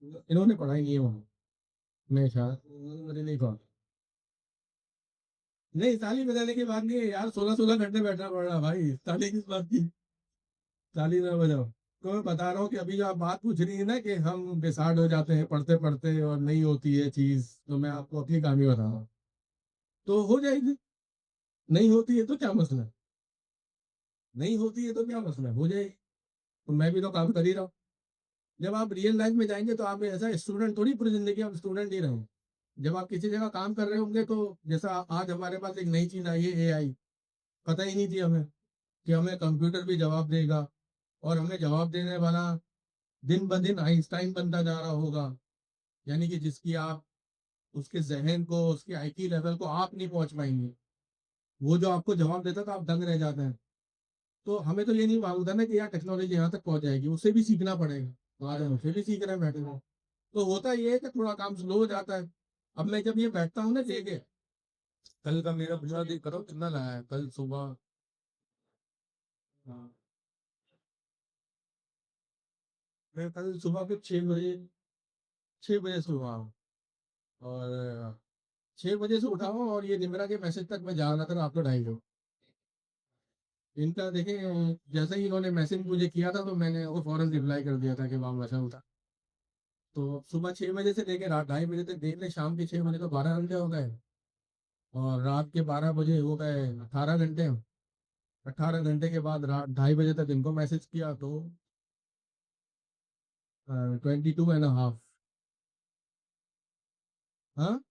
A: इन्होंने पढ़ाई नहीं है वहाँ, मैं शायद मुझे नहीं कहा नहीं ताली बजाने की बात नहीं है यार, 16 घंटे बैठना पड़ रहा भाई, ताली किस बात की, ताली ना बजाओ। तो मैं बता रहा हूँ कि अभी जो आप बात पूछ रही है ना कि हम डिसाइड हो जाते हैं पढ़ते पढ़ते और नहीं होती है चीज, तो मैं आपको अपनी कहानी बता रहा हूँ, तो हो जाएगी। नहीं होती है तो क्या मसला है, नहीं होती है तो क्या मसला है, हो जाएगी। तो मैं भी तो काम कर ही रहा हूँ। जब आप रियल लाइफ में जाएंगे तो आप ऐसा स्टूडेंट थोड़ी पूरी जिंदगी आप स्टूडेंट ही रहे। जब आप किसी जगह काम कर रहे होंगे तो जैसा आज हमारे पास एक नई चीज आई है एआई, पता ही नहीं थी हमें कि हमें कंप्यूटर भी जवाब देगा, और हमें जवाब देने वाला दिन ब दिन आइंस्टाइन बनता जा रहा होगा। यानी कि जिसकी आप उसके जहन को उसके आईक्यू लेवल को आप नहीं पहुंच पाएंगे, वो जो आपको जवाब देता था आप दंग रह जाते हैं। तो हमें तो ये नहीं मालूम था ना कि यार टेक्नोलॉजी यहाँ तक पहुंच जाएगी, उससे भी सीखना पड़ेगा। तो आज हम उससे भी सीख रहे हैं बैठे हुए। तो होता ये है कि थोड़ा काम स्लो हो जाता है। अब मैं जब ये बैठता हूँ ना देखे, कल का मेरा पूरा देख करो कितना लाया है कल सुबह। हाँ, मैं कल सुबह के 6 बजे, 6 बजे से हुआ हूँ, और 6 बजे से उठा हूँ और ये निमरा के मैसेज तक मैं जा रहा था आपको 2:30 इनका देखें। जैसे ही इन्होंने मैसेज मुझे किया था तो मैंने वो फौरन रिप्लाई कर दिया था कि वहाँ वैसा होता। तो सुबह 6 बजे से लेकर रात 2:30 बजे तक देख ले, शाम के 6 बजे तो 12 घंटे हो गए, और रात के 12 बजे हो गए 18 घंटे। 18 घंटे के बाद रात 2:30 बजे तक इनको मैसेज किया तो 22.5। हाँ,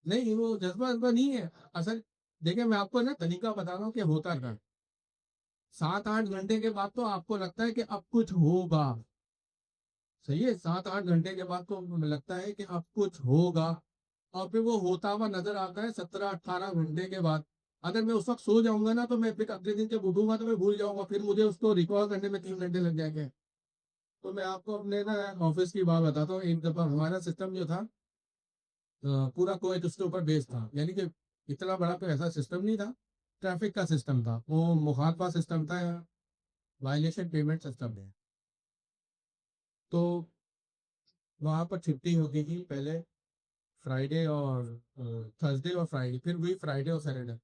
A: नहीं वो जज्बा जज्बा नहीं है असल। देखिए मैं आपको ना तरीका बता रहा हूँ कि होता क्या है। 7-8 घंटे के बाद तो आपको लगता है कि अब कुछ होगा, सही है, 7-8 घंटे के बाद तो लगता है कि अब कुछ होगा, और फिर वो होता हुआ नजर आता है 17-18 घंटे के बाद। अगर मैं उस वक्त सो जाऊंगा ना तो मैं फिर अगले दिन जब उठूंगा तो मैं भूल जाऊंगा, फिर मुझे उसको रिकॉल करने में 3 घंटे लग जाएंगे। तो मैं आपको अपने ना ऑफिस की बात बताता हूँ। एक दफा हमारा सिस्टम जो था पूरा कोई उसके ऊपर बेस्ड था, यानी कि इतना बड़ा कोई ऐसा सिस्टम नहीं था। ट्रैफिक का सिस्टम था, वो मुखालफा सिस्टम था, वायलेशन पेमेंट सिस्टम है। तो वहाँ पर छुट्टी होती थी पहले फ्राइडे और थर्सडे और फ्राइडे, फिर वही फ्राइडे और सैटरडे।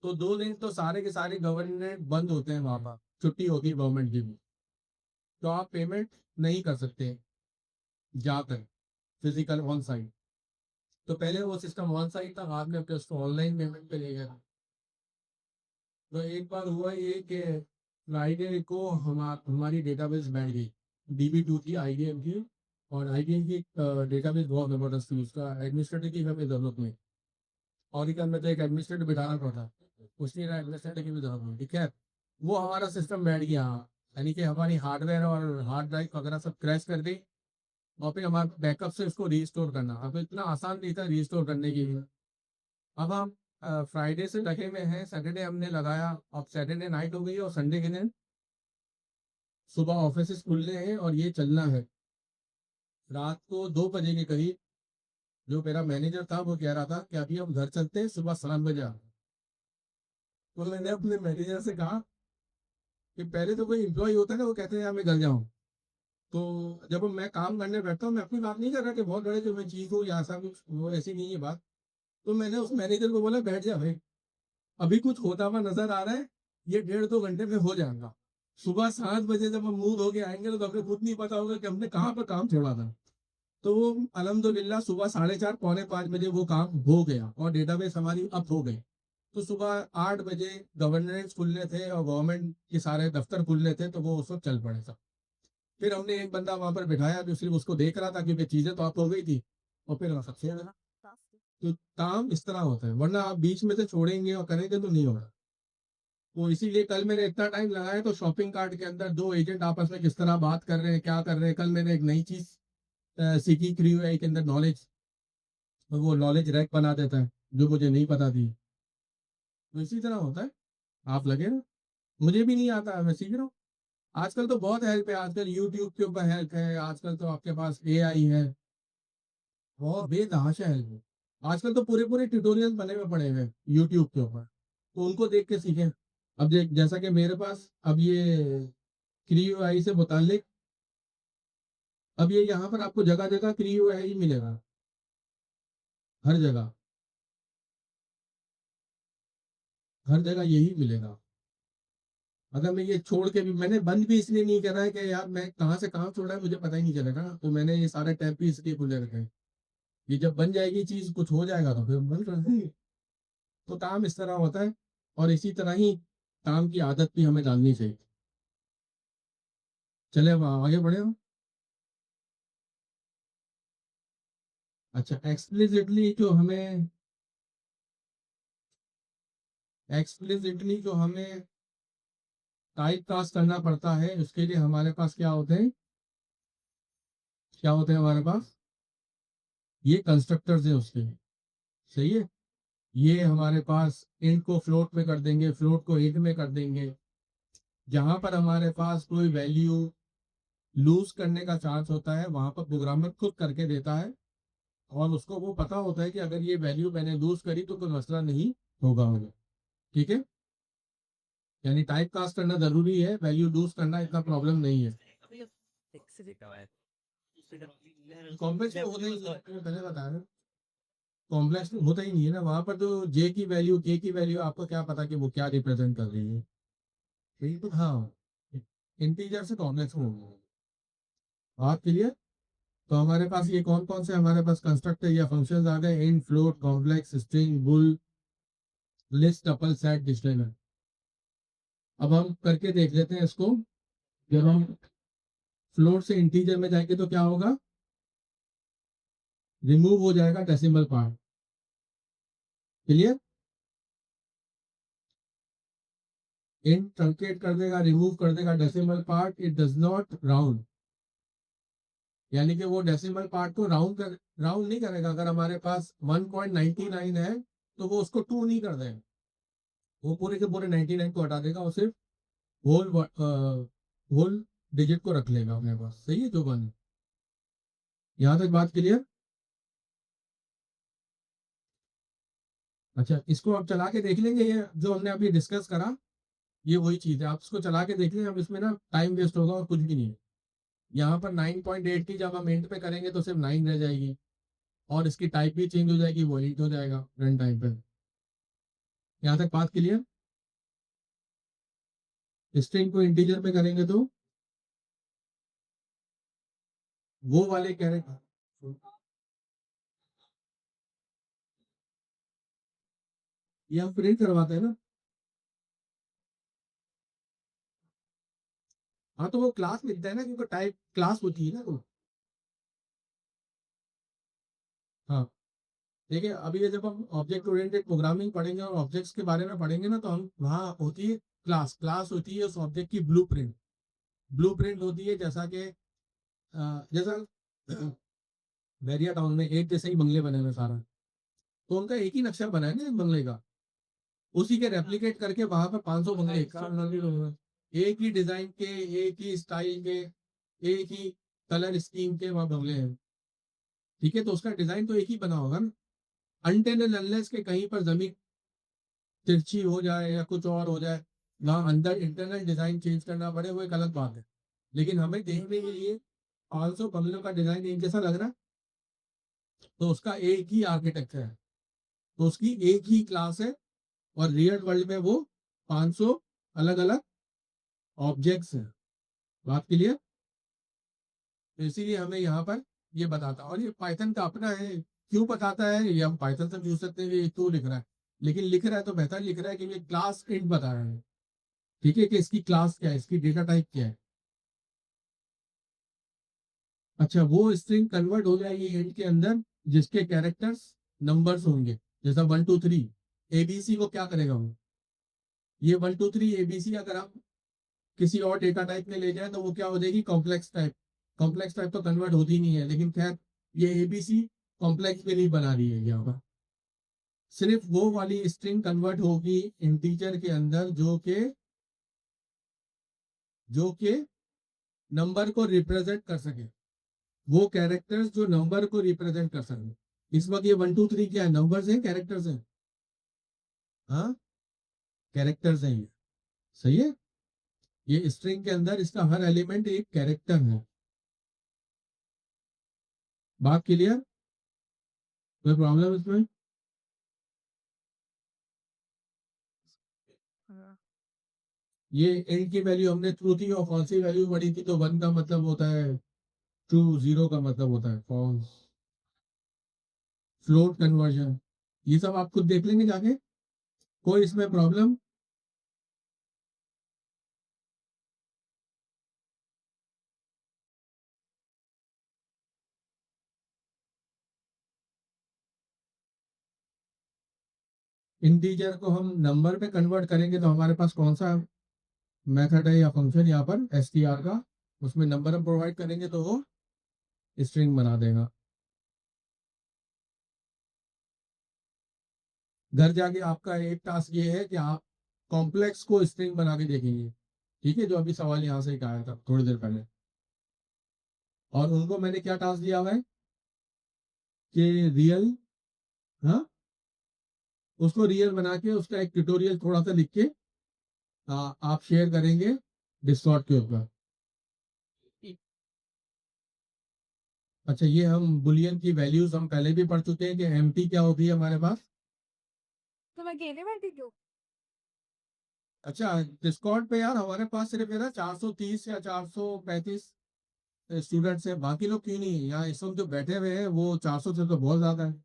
A: तो 2 दिन तो सारे के सारे गवर्नमेंट बंद होते हैं, वहाँ पर छुट्टी होती है गवर्नमेंट की भी। तो आप पेमेंट नहीं कर सकते जाकर फिजिकल ऑन साइट। तो पहले वो सिस्टम ऑन साइट था, बाद में अपने उसको ऑनलाइन पेमेंट पे ले गया। तो एक बार हुआ ये कि फ्राइडे को हमारी डेटाबेस बैठ गई, DB2 की, IBM की। और IBM की डेटाबेस बहुत ज़बरदस्त थी, उसका एडमिनिस्ट्रेटर की हमें ज़रूरत नहीं, और एक अंदर तो एक एडमिनिस्ट्रेटर बिठाना पड़ता, उसने एडमिनिस्ट्रेटर की भी ज़रूरत नहीं, ठीक है। वो हमारा सिस्टम बैठ गया, यानी कि हमारी हार्डवेयर और हार्ड ड्राइव वगैरह सब क्रैश कर दी, और फिर हमारे बैकअप से उसको रीस्टोर करना अब इतना आसान नहीं था रीस्टोर करने के लिए। अब हम फ्राइडे से लगे हुए हैं, सैटरडे हमने लगाया, अब सैटरडे नाइट हो गई और संडे के दिन सुबह ऑफिस खुलने हैं और ये चलना है। रात को 2 बजे के करीब जो मेरा मैनेजर था वो कह रहा था कि अभी हम घर चलते हैं, सुबह 7 बजे आओ। तो मैंने अपने मैनेजर से कहा कि पहले तो कोई एम्प्लॉय होता है ना, वो कहते हैं यार मैं घर जाऊँ। तो जब मैं काम करने बैठता हूँ, मैं अपनी बात नहीं कर रहा कि बहुत बड़े जो मैं चीज हूँ या ऐसा कुछ, वो ऐसी नहीं है बात। तो मैंने उस मैनेजर को बोला बैठ जा भाई, अभी कुछ होता हुआ नजर आ रहा है, ये 1.5-2 घंटे में हो जाएगा। सुबह 7 बजे जब हम मुंह धो के आएंगे तो हमें खुद नहीं पता होगा कि हमने कहाँ पर काम छोड़ा था। तो वो अल्हम्दुलिल्लाह सुबह 4:30 पौने 5 बजे वो काम हो गया और डेटाबेस हमारी अप हो गई। तो सुबह 8 बजे गवर्नेंस खुलने थे और गवर्नमेंट के सारे दफ्तर खुलने थे, तो वो उस वक्त चल पड़े सब। फिर हमने एक बंदा वहां पर बिठाया जो सिर्फ उसको देख रहा था, क्योंकि चीजें तो अप हो गई थी, और फिर सबसे तो काम इस तरह होता है, वरना आप बीच में से छोड़ेंगे और करेंगे तो नहीं होगा। तो इसीलिए कल मैंने इतना टाइम लगाया तो शॉपिंग कार्ट के अंदर दो एजेंट आपस में किस तरह बात कर रहे हैं, क्या कर रहे हैं। कल मैंने एक नई चीज सीखी क्रियो एआई के अंदर, नॉलेज, तो वो नॉलेज रैक बना देता है जो मुझे नहीं पता थी। तो इसी तरह होता है, आप लगे ना, मुझे भी नहीं आता है, मैं सीख रहा हूँ। आजकल तो बहुत हेल्प है, आजकल यूट्यूब के ऊपर हेल्प है, आजकल तो आपके पास एआई है, बहुत बेतहाशा हेल्प है। आजकल तो पूरे पूरे ट्यूटोरियल बने हुए पड़े हुए यूट्यूब के ऊपर, तो उनको देख के सीखें। अब जैसा कि मेरे पास अब ये क्रियो आई से मुतालिक, अब ये यहाँ पर आपको जगह जगह क्रियो आई मिलेगा, हर जगह, हर जगह यही मिलेगा। अगर मैं ये छोड़ के भी, मैंने बंद भी इसलिए नहीं करा है कि यार मैं कहाँ से कहाँ छोड़ा है मुझे पता ही नहीं चलेगा, तो मैंने ये सारे टैब भी इसलिए खुले रखे हैं। ये जब बन जाएगी चीज, कुछ हो जाएगा तो फिर बंद कर देंगे। तो काम इस तरह होता है, और इसी तरह ही काम की आदत भी हमें डालनी चाहिए। चले अब आगे बढ़े हम। अच्छा, एक्सप्लिसिटली जो हमें टाइप कास्ट करना पड़ता है, उसके लिए हमारे पास क्या होते हैं, क्या होते हैं हमारे पास, ये कंस्ट्रक्टर्स है उसके लिए। सही है, ये हमारे पास इंट को फ्लोट में कर देंगे, फ्लोट को इंट में कर देंगे। जहां पर हमारे पास कोई वैल्यू लूज करने का चांस होता है, वहां पर प्रोग्रामर खुद करके देता है, और उसको वो पता होता है कि अगर ये वैल्यू मैंने लूज करी तो कोई मसला नहीं होगा मुझे। ठीक है, यानी टाइप कास्ट करना जरूरी है, वैल्यू लूज करना इतना प्रॉब्लम नहीं है। कॉम्प्लेक्स तो होता ही नहीं है, मैं पहले बता रहा हूँ, कॉम्प्लेक्स तो होता ही नहीं है ना, वहां पर तो जे की वैल्यू, के की वैल्यू, आपको क्या पता कि वो क्या रिप्रेजेंट कर रही है। यही तो, हाँ, इंटीजर से कॉम्प्लेक्स में होगा। बात क्लियर। तो हमारे पास ये कौन कौन से हमारे पास कंस्ट्रक्टर या फंक्शंस आ गए, int, float, complex, string, bull, list, tuple, set, dictionary. अब हम करके देख लेते हैं इसको। जब हम फ्लोट से इंटीजर में जाएंगे तो क्या होगा, रिमूव हो जाएगा decimal part. Clear, int truncate कर देगा, रिमूव कर देगा decimal part, it does not round, यानी कि वो डेसिमल पार्ट को राउंड नहीं करेगा। अगर हमारे पास 1.99 है तो वो उसको 2 नहीं कर देगा, वो पूरे के पूरे 99 को हटा देगा और सिर्फ होल डिजिट को रख लेगा अपने पास। सही है जो बन, यहाँ तक बात क्लियर। अच्छा, इसको आप चला के देख लेंगे, ये जो हमने अभी डिस्कस करा ये वही चीज है, आप इसको चला के देख लें। अब इसमें ना टाइम वेस्ट होगा और कुछ भी नहीं है। यहाँ पर 9.8 की जब हम एंड पे करेंगे तो सिर्फ 9 रह जाएगी, और इसकी टाइप भी चेंज हो जाएगी, वो एडिट हो जाएगा रन टाइम पे। यहाँ तक बात क्लियर। स्ट्रिंग को इंटीजर में करेंगे तो वो वाले कैरेक्टर, ये हम प्रिंट करवाते हैं ना। हाँ, तो वो क्लास मिलता है ना, क्योंकि टाइप क्लास होती है ना वो। हाँ, ठीक है। अभी ये जब हम ऑब्जेक्ट ओरिएंटेड प्रोग्रामिंग पढ़ेंगे और ऑब्जेक्ट्स के बारे में पढ़ेंगे ना, तो हम वहाँ होती है क्लास, क्लास होती है उस ऑब्जेक्ट की ब्लूप्रिंट। ब्लूप्रिंट होती है जैसा कि जैसा बैरिया टाउन में एक जैसे ही बंगले बने हुए सारा, तो उनका एक ही नक्शा बना है ना एक बंगले का, उसी के रेप्लिकेट करके वहां पर 500 बंगले एक साथ बना दिए, एक ही डिजाइन के, एक ही स्टाइल के, एक ही कलर स्कीम के वहां बंगले हैं। ठीक है, तो उसका डिजाइन तो एक ही बना होगा ना, अनटिल एंड अनलेस के कहीं पर जमीन तिरछी हो जाए या कुछ और हो जाए, वहां अंदर इंटरनल डिजाइन चेंज करना पड़े, वो एक अलग बात है। लेकिन हमें देखने के लिए 500 बंगलों का डिजाइन एक जैसा लग रहा है, तो उसका एक ही आर्किटेक्चर है, तो उसकी एक ही क्लास है, और रियल वर्ल्ड में वो 500 अलग अलग ऑब्जेक्ट्स हैं। बात क्लियर। तो इसीलिए हमें यहाँ पर ये बताता, और ये पाइथन का अपना है। क्यों बताता है, ये हम पाइथन से पूछ सकते हैं कि ये क्यों लिख रहा है, लेकिन लिख रहा है तो बेहतर लिख रहा है कि ये क्लास इंट बता रहा है। ठीक है, कि इसकी क्लास क्या है, इसकी डेटा टाइप क्या है। अच्छा, वो स्ट्रिंग कन्वर्ट हो जाएगी इंट के अंदर जिसके कैरेक्टर्स नंबर्स होंगे, जैसा 1 2 3 एबीसी को क्या करेगा वो, ये 1 2 3 एबीसी अगर आप किसी और डेटा टाइप में ले जाए तो वो क्या हो जाएगी, कॉम्प्लेक्स टाइप। कॉम्प्लेक्स टाइप तो कन्वर्ट होती नहीं है, लेकिन खैर ये एबीसी कॉम्प्लेक्स में नहीं बना रही है यहाँ पर। सिर्फ वो वाली स्ट्रिंग कन्वर्ट होगी इंटीजर के अंदर जो के नंबर को रिप्रेजेंट कर सके, वो कैरेक्टर्स जो नंबर को रिप्रेजेंट कर सके। इस वक्त ये 1 2 3 क्या है, नंबर्स हैं कैरेक्टर्स हैं? हाँ, कैरेक्टर्स हैं ये, सही है। ये स्ट्रिंग के अंदर इसका हर एलिमेंट एक कैरेक्टर है। बात क्लियर? कोई प्रॉब्लम इसमें? ये एंड की वैल्यू हमने ट्रू थी और फॉल्स की वैल्यू पढ़ी थी, तो 1 का मतलब होता है ट्रू, 0 का मतलब होता है फॉल्स। फ्लोट कन्वर्जन, ये सब आप खुद देख लेंगे जाके, कोई इसमें प्रॉब्लम? इंटीजर को हम नंबर में कन्वर्ट करेंगे तो हमारे पास कौन सा मेथड है या फंक्शन यहाँ पर, str का, उसमें नंबर हम प्रोवाइड करेंगे तो वो स्ट्रिंग बना देगा। घर जाके आपका एक टास्क ये है कि आप कॉम्प्लेक्स को स्ट्रिंग बना के देखेंगे, ठीक है, जो अभी सवाल यहाँ से आया था थोड़ी देर पहले। और उनको मैंने क्या टास्क दिया हुआ है कि रियल, हाँ, उसको रियल बना के उसका एक ट्यूटोरियल थोड़ा सा लिख के आप शेयर करेंगे डिस्कॉर्ड के ऊपर। अच्छा, ये हम बुलियन की वैल्यूज हम पहले भी पढ़ चुके हैं कि एम्प्टी क्या होती है हमारे पास।
F: तो मैं अकेले बैठी क्यों?
A: अच्छा, डिस्कॉर्ड पे यार हमारे पास सिर्फ है ना 430 या 435 स्टूडेंट्स हैं, बाकी लोग क्यों नहीं है यहाँ इस वक्त जो बैठे हुए हैं, वो 400 से तो बहुत ज्यादा है।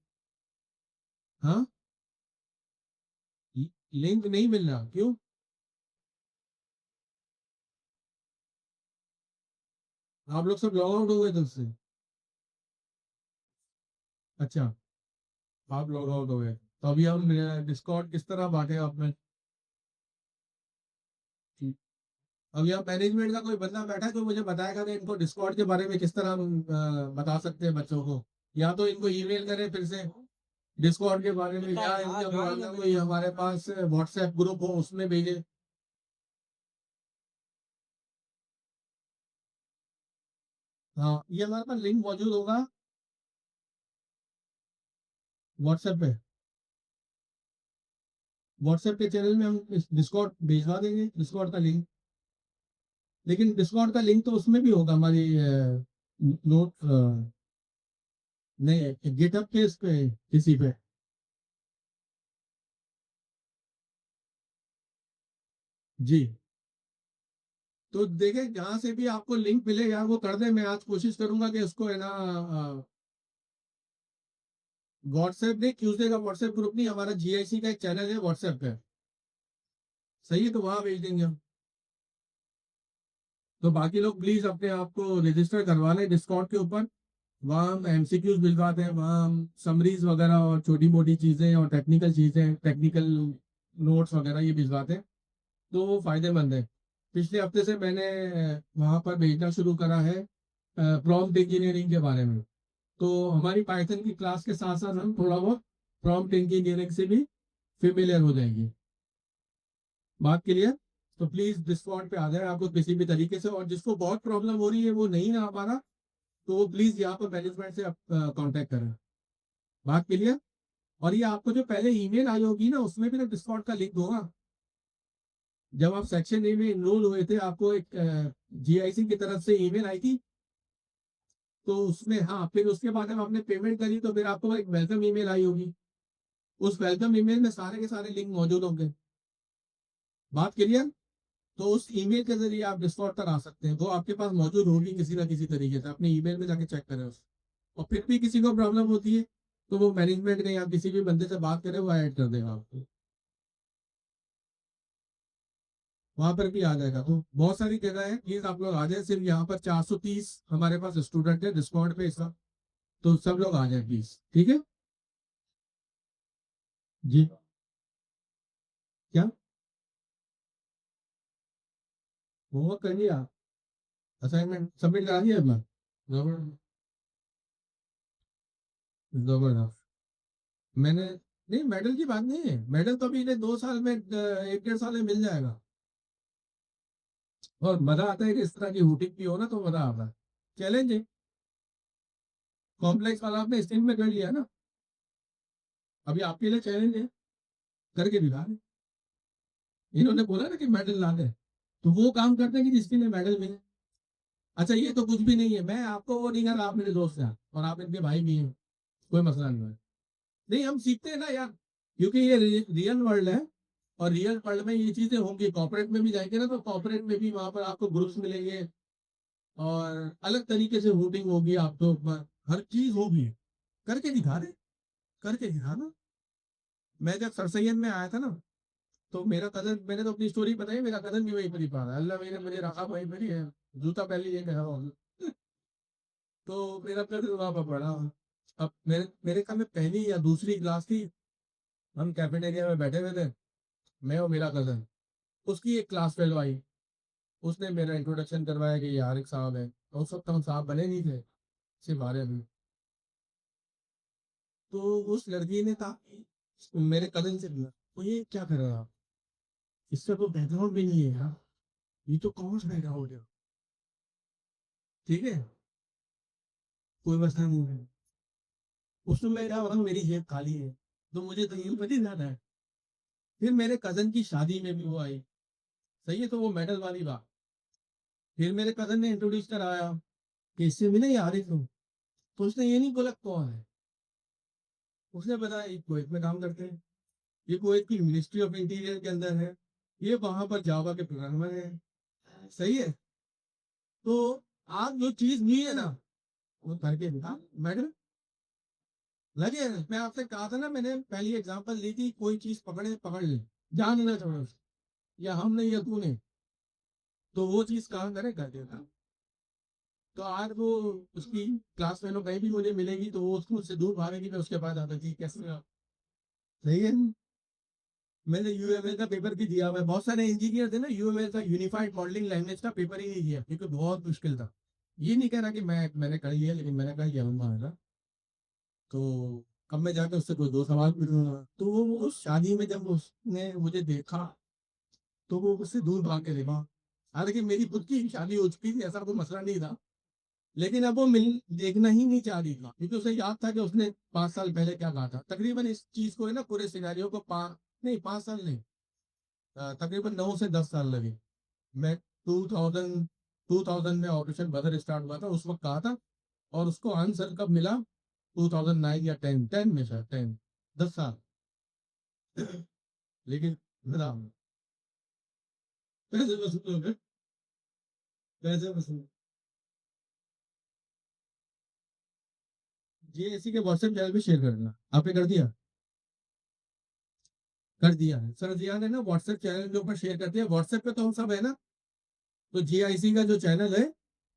A: हाँ, लिंक नहीं मिल रहा क्यों? आप लोग सब लॉग आउट हो गए तुमसे? अच्छा, आप लॉग आउट हो गए, तो अभी हम डिस्कॉर्ड किस तरह बांटे आपने? अब यहाँ मैनेजमेंट का कोई बंदा बैठा है तो मुझे बताएगा कि इनको डिस्कॉर्ड के बारे में किस तरह हम बता सकते हैं बच्चों को, या तो इनको ईमेल करें फिर से डिस्कॉर्ड के बारे में, या इनके कोई हमारे पास व्हाट्सएप ग्रुप हो उसमें भेजे। हाँ, ये हमारे पास लिंक मौजूद होगा व्हाट्सएप पे, व्हाट्सएप के चैनल में हम डिस्कॉर्ड भिजवा देंगे, डिस्कॉर्ड का लिंक। लेकिन डिस्कॉर्ड का लिंक तो उसमें भी होगा हमारी नोट, नहीं गिटहब पे, इस पे किसी पे। जी, तो देखें जहां से भी आपको लिंक मिले यार वो कर दे, मैं आज कोशिश करूंगा कि उसको है ना व्हाट्सएप नहीं, ट्यूसडे का व्हाट्सएप ग्रुप नहीं, हमारा जीआईसी का एक चैनल है व्हाट्सएप पे, सही है, तो वहां भेज देंगे हम। तो बाकी लोग प्लीज अपने आप को रजिस्टर करवा लें डिस्कॉर्ड के ऊपर, वहाँ हम एमसीक्यूज भिजवाते हैं, वहाँ हम समरीज वगैरह और छोटी मोटी चीज़ें और टेक्निकल चीज़ें, टेक्निकल नोट्स वगैरह ये भिजवाते हैं, तो वो फायदेमंद है। पिछले हफ्ते से मैंने वहाँ पर भेजना शुरू करा है प्रॉम्प्ट इंजीनियरिंग के बारे में, तो हमारी पाइथन की क्लास के साथ साथ हम थोड़ा बहुत प्रॉम्प्ट इंजीनियरिंग से भी फेमिलियर हो जाएंगे। बात क्लियर? तो प्लीज डिस्कॉर्ड पे आ जाए आपको किसी भी तरीके से, और जिसको बहुत प्रॉब्लम हो रही है वो नहीं आ पा रहा तो वो प्लीज यहाँ पर मैनेजमेंट से कांटेक्ट करें। बात क्लियर? और ये आपको जो पहले ईमेल आई होगी ना उसमें भी ना डिस्कॉर्ड का लिंक होगा। जब आप सेक्शन ए में इनरोल हुए थे आपको एक जीआईसी की तरफ से ईमेल आई थी, तो उसमें, हाँ, फिर उसके बाद जब आपने पेमेंट करी तो फिर आपको एक वेलकम ईमेल आई होगी, उस वेलकम ईमेल में सारे के सारे लिंक मौजूद होंगे। बात क्लियर? तो उस ईमेल के जरिए आप डिस्कॉर्ड पर आ सकते हैं, वो आपके पास मौजूद होगी किसी ना किसी तरीके से, अपने ईमेल में जाके चेक करें उसको। और फिर भी किसी को प्रॉब्लम होती है तो वो मैनेजमेंट के या किसी भी बंदे से बात करें, वो ऐड कर देगा आपको, वहां पर भी आ जाएगा। तो बहुत सारी जगह है, प्लीज आप लोग आ जाए। सिर्फ यहाँ पर 430 हमारे पास स्टूडेंट है डिस्कॉर्ड पे इसका, तो सब लोग आ जाए प्लीज, ठीक है। जी क्या होमवर्क कर लिया असाइनमेंट सबमिट करा दिया अपना जबरदस्त मैंने नहीं मेडल की बात नहीं है मेडल तो अभी इन्हें 2 साल में 1 1.5 साल में मिल जाएगा और मजा आता है कि इस तरह की हुटिंग भी हो ना तो मजा आता है चैलेंज है कॉम्प्लेक्स वाला आपने स्टेज में कर लिया ना अभी आपके लिए चैलेंज है करके दिखा रहे इन्होंने बोला ना कि मेडल ला दे तो वो काम करते हैं कि जिसके लिए मेडल मिले अच्छा ये तो कुछ भी नहीं है मैं आपको वो नहीं कर रहा आप मेरे दोस्त हैं और आप इनके भाई भी हैं कोई मसला नहीं है नहीं हम सीखते हैं ना यार क्योंकि ये रियल वर्ल्ड है और रियल वर्ल्ड में ये चीजें होंगी कॉर्पोरेट में भी जाएंगे ना तो कॉर्पोरेट में भी वहां पर आपको ग्रुप्स मिलेंगे और अलग तरीके से वोटिंग होगी आपको हर चीज होगी करके दिखा रहे करके दिखा ना मैं जब सर सैयद में आया था ना तो मेरा कजन मैंने तो अपनी स्टोरी बताई मेरा कजन भी वहीं पर ही पढ़ा अल्लाह मैंने मुझे रखा वहीं पर ही है जूता पहले ये कह रहा हूँ तो मेरा कजन वहां पर पढ़ा अब मेरे ख्याल में पहली या दूसरी क्लास थी हम कैफेटेरिया में बैठे हुए थे मैं और मेरा कजन उसकी एक क्लास फेलो आई उसने मेरा इंट्रोडक्शन करवाया कि ये आरिक साहब है और उस वक्त हम साहब बने नहीं थे सिर्फ आर्य भी तो उस लड़की ने कहा मेरे कजन से बोला तो ये क्या कर रहा है आप इससे तो बैकग्राउंड भी नहीं है यार ये तो कॉमर्स बैकग्राउंड है ठीक है कोई मसला नहीं है उसमें मैं क्या बताऊँ मेरी जेब खाली है तो मुझे तो ये पता जाना है फिर मेरे कजन की शादी में भी वो आई सही है तो वो मेडल वाली बात फिर मेरे कजन ने इंट्रोड्यूस कराया कि इससे मिले यार एक तुम तो उसने ये नहीं बोला कौन है उसने बताया ये कुवैत में काम करते हैं ये कुवैत की मिनिस्ट्री ऑफ इंटीरियर के अंदर है ये वहां पर जावा के प्रोग्रामर है सही है तो आप जो चीज नहीं है ना वो करके दिखा मैडम लगे मैं आपसे कहा था ना मैंने पहली एग्जांपल ली थी कोई चीज पकड़े पकड़ ले जान ना छोड़ो या हम नहीं या तू नहीं तो वो चीज काम करे कर देता तो आज वो उसकी क्लास फेलो कहीं भी मुझे मिलेगी तो वो उसको मुझसे दूर भागेगी मैं उसके पास आता थी कैसे आप सही है मैंने यूएमएल का पेपर भी दिया हुआ है बहुत सारे इंजीनियर थे ना यूएमएल का यूनिफाइड मॉडलिंग लैंग्वेज का पेपर ही नहीं दिया क्योंकि बहुत मुश्किल था ये नहीं कह रहा कि मैंने कर लिया लेकिन मैंने कहा ये है तो अब मैं जाकर उससे कोई 2 सवाल पूछूंगा तो वो उस शादी में जब उसने मुझे देखा तो वो उससे दूर भाग के देखा हालांकि मेरी खुद की शादी हो चुकी थी ऐसा कोई मसला नहीं था लेकिन अब वो मिल देखना ही नहीं चाह रही था क्योंकि उसे याद था कि उसने 5 साल पहले क्या कहा था तकरीबन इस चीज को है ना पूरे सिनेरियो को 5 साल नहीं तकरीबन 9 से 10 साल लगे मैं 2000 में ऑपरेशन बदर स्टार्ट हुआ था उस वक्त कहा था और उसको आंसर कब मिला 2009 या 10 में सर 10 साल लेकिन बताओ पैसे वसूल हो गए पैसे वसूल जीएससी के व्हाट्सएप चैनल पे शेयर करना आपने कर दिया है सर जिया ने ना व्हाट्सएप चैनल के ऊपर शेयर कर दिया व्हाट्सएप पे तो हम सब है ना तो जीआईसी का जो चैनल है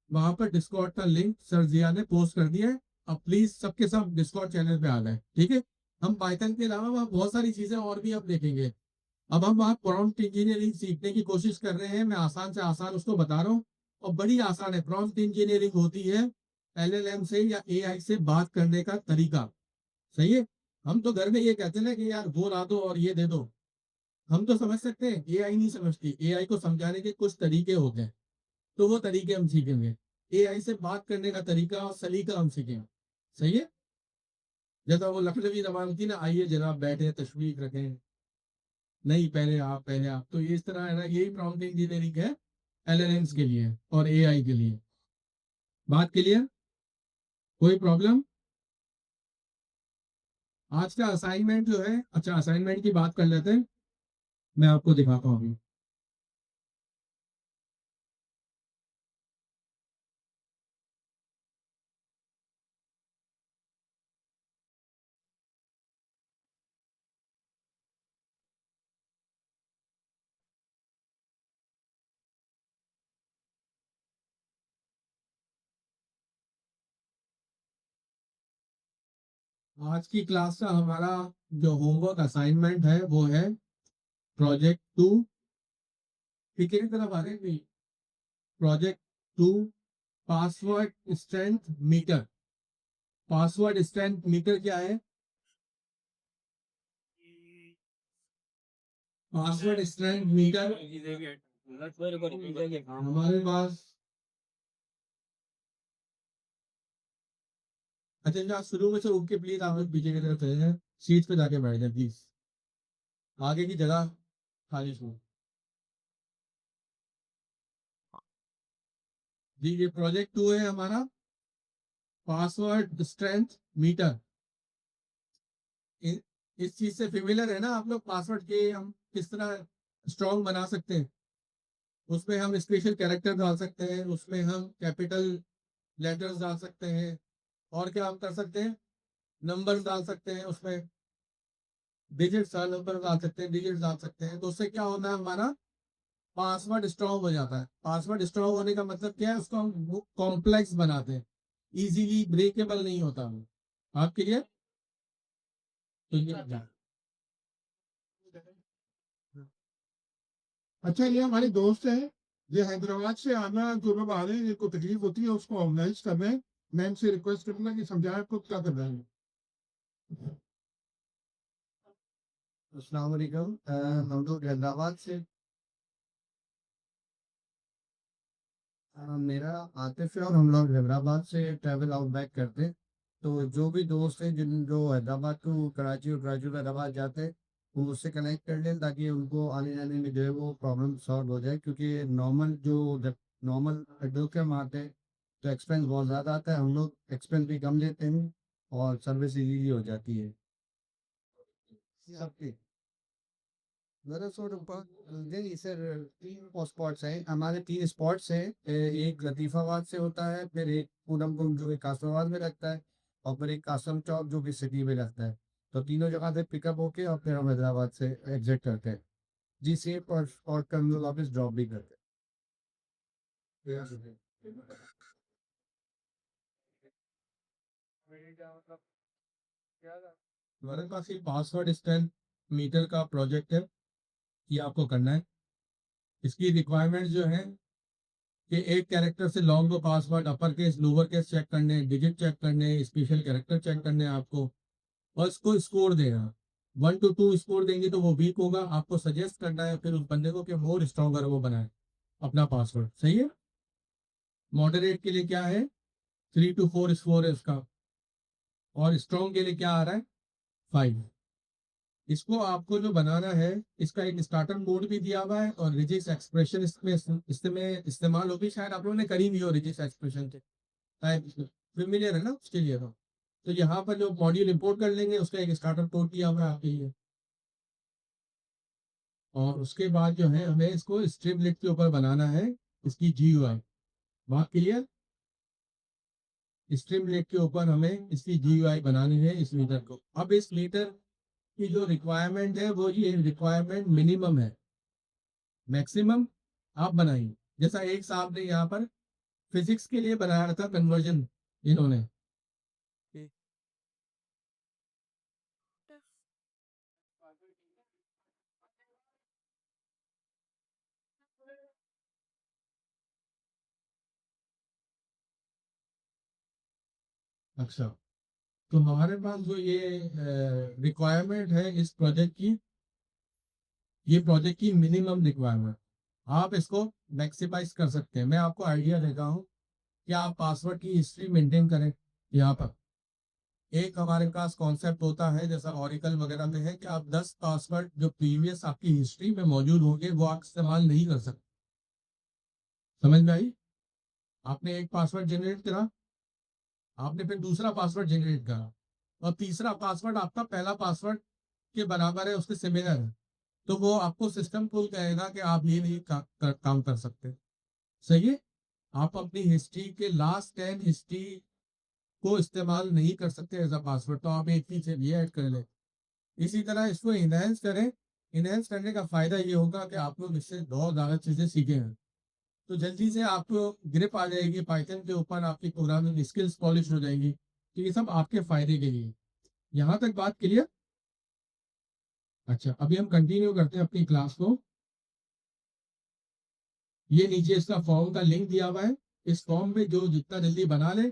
A: वहां पर डिस्कॉर्ड का लिंक सर जिया ने पोस्ट कर दिया है अब प्लीज सबके सब डिस्कॉर्ड चैनल पे आ जाए ठीक है हम पाइथन के अलावा वहाँ बहुत सारी चीजें और भी अब देखेंगे अब हम वहाँ प्रॉम्प्ट इंजीनियरिंग सीखने की कोशिश कर रहे हैं मैं आसान से आसान उसको बता रहा हूँ और बड़ी आसान है प्रॉम्प्ट इंजीनियरिंग होती है एलएलएम से या एआई से बात करने का तरीका सही है हम तो घर में ये कहते हैं ना कि यार वो ला दो और ये दे दो हम तो समझ सकते हैं एआई नहीं समझती एआई को समझाने के कुछ तरीके होते हैं तो वो तरीके हम सीखेंगे एआई से बात करने का तरीका और सलीका हम सीखेंगे सही है जैसा वो लखनवी जबान थी ना आइए जनाब बैठे तशवीक रखें नहीं पहले आप तो ये इस तरह है ना यही प्रॉम्प्ट इंजीनियरिंग है एलएलएम्स के लिए और एआई के लिए बात क्लियर कोई प्रॉब्लम आज का असाइनमेंट जो है अच्छा असाइनमेंट की बात कर लेते हैं मैं आपको दिखाता हूँ अभी आज की क्लास का हमारा जो होमवर्क असाइनमेंट है वो है प्रोजेक्ट 2। ठीक है, तरफ आ गए project 2 password strength meter. Password strength meter क्या है? पासवर्ड स्ट्रेंथ मीटर हमारे पास। अच्छा जहाँ शुरू में से उठ के प्लीज आप लोग पीछे की तरफ चले जाएं, सीट पे जाके बैठ जाए प्लीज, आगे की जगह खाली छोड़। जी ये प्रोजेक्ट 2 है हमारा, पासवर्ड स्ट्रेंथ मीटर। इस चीज से फेमिलियर है ना आप लोग? पासवर्ड के हम किस तरह स्ट्रॉन्ग बना सकते हैं। उसमें हम स्पेशल कैरेक्टर डाल सकते हैं, उसमें हम कैपिटल लेटर्स डाल सकते हैं, और क्या हम कर सकते हैं, नंबर्स डाल सकते हैं, उसमें डिजिट्स नंबर डाल सकते हैं, डिजिट्स डाल सकते हैं। तो उससे क्या होना है, हमारा पासवर्ड स्ट्रॉन्ग हो जाता है। पासवर्ड स्ट्रॉन्ग होने का मतलब क्या है, उसको हम कॉम्प्लेक्स बनाते हैं, इजीली ब्रेकेबल नहीं होता वो। आपके लिए तो ये
B: अच्छा ये हमारे दोस्त हैं, ये हैदराबाद से आना, जो लोग आ रहे हैं जिनको तकलीफ होती है उसको ऑर्गेनाइज कर रहे हैं। मैं इनसे रिक्वेस्ट करूंगा कि समझाएं आपको क्या कर रहे हैं।
A: अस्सलाम वालेकुम, हम लोग हैदराबाद से। मेरा आतिफ है और हम लोग हैदराबाद से ट्रैवल आउट बैक करते हैं। तो जो भी दोस्त हैं जिन जो हैदराबाद टू कराची और कराची टू हैदराबाद जाते हैं वो मुझसे कनेक्ट कर लें, ताकि उनको आने जाने में जो है वो प्रॉब्लम सॉल्व हो जाए। क्योंकि नॉर्मल जो जब नॉर्मल अड्डों के हम आते हैं तो एक्सपेंस बहुत ज़्यादा आता है, हम लोग एक्सपेंस भी कम लेते हैं और सर्विस इजीली हो जाती है सबकी। नहीं सर, तीन स्पॉट्स हैं हमारे, 3 स्पॉट्स हैं। एक लतीफ़ाबाद से होता है, फिर एक पूनम कुंज जो कि कासमाबाद में लगता है, और फिर एक कासम चौक जो कि सिटी में लगता है। तो तीनों जगह से पिकअप होके और फिर हम हैदराबाद से एग्जिट करते हैं। जी सेफ और टर्मिनल ऑफिस ड्रॉप भी करते हैं। हमारे पास ये पासवर्ड स्ट्रेंथ मीटर का प्रोजेक्ट है, ये आपको करना है। इसकी रिक्वायरमेंट जो है कि एक कैरेक्टर से long password, upper case lower case check करने, डिजिट चेक करने, स्पेशल कैरेक्टर चेक करने आपको, और इसको स्कोर देना। 1 to 2 स्कोर देंगे तो वो वीक होगा, आपको सजेस्ट करना है फिर उस बंदे को कि मोर स्ट्रॉन्गर वो बनाए अपना पासवर्ड। सही है। मॉडरेट के लिए क्या है, 3 to 4 स्कोर है उसका, और स्ट्रॉन्ग के लिए क्या आ रहा है, 5। इसको आपको जो बनाना है, इसका एक स्टार्टर मोड भी दिया हुआ है और रिजिक्स एक्सप्रेशन इसमें इस्तेमाल होगी। शायद आप लोगों ने करी भी हो रिजिक्स एक्सप्रेशन से, फेमिलियर है ना उसके लिए। तो यहाँ पर जो मॉड्यूल इंपोर्ट कर लेंगे उसका एक स्टार्टर कोड दिया हुआ है आपके लिए, और उसके बाद जो है हमें इसको स्ट्रीमलेट के ऊपर बनाना है इसकी GUI। बात क्लियर? स्ट्रीमलेट के ऊपर हमें इसकी GUI बनानी है इस मीटर को। अब इस मीटर की जो रिक्वायरमेंट है वो ये रिक्वायरमेंट मिनिमम है, मैक्सिमम आप बनाइए। जैसा एक साहब ने यहाँ पर फिजिक्स के लिए बनाया था कन्वर्जन इन्होंने, अच्छा। तो हमारे पास जो ये रिक्वायरमेंट है इस प्रोजेक्ट की, ये प्रोजेक्ट की मिनिमम रिक्वायरमेंट, आप इसको मैक्सिमाइज कर सकते हैं। मैं आपको आइडिया देता हूँ कि आप पासवर्ड की हिस्ट्री मेंटेन करें। यहाँ पर एक हमारे पास कॉन्सेप्ट होता है जैसा ऑरिकल वगैरह में है कि आप 10 पासवर्ड जो प्रीवियस आपकी हिस्ट्री में मौजूद होंगे वो आप इस्तेमाल नहीं कर सकते। समझ में आई? आपने एक पासवर्ड जनरेट करा, आपने फिर दूसरा पासवर्ड जनरेट करा, और तीसरा पासवर्ड आपका पहला पासवर्ड के बराबर है, उसके सिमिलर है, तो वो आपको सिस्टम को कहेगा कि आप ये नहीं काम कर सकते। सही है। आप अपनी हिस्ट्री के लास्ट 10 हिस्ट्री को इस्तेमाल नहीं कर सकते एज अ पासवर्ड, तो आप एक चीज ये ऐड कर लें। इसी तरह इसको इनहेंस करें। इनहेंस करने का फायदा ये होगा कि आप लोग इससे बहुत ज़्यादा चीज़ें सीखे हैं, तो जल्दी से आपको ग्रिप आ जाएगी पाइथन के ऊपर, आपकी प्रोग्रामिंग स्किल्स पॉलिश हो जाएंगी। तो ये सब आपके फायदे के लिए। यहाँ तक बात क्लियर? अच्छा, अभी हम कंटिन्यू करते हैं अपनी क्लास को। ये नीचे इसका फॉर्म का लिंक दिया हुआ है। इस फॉर्म में जो जितना जल्दी बना ले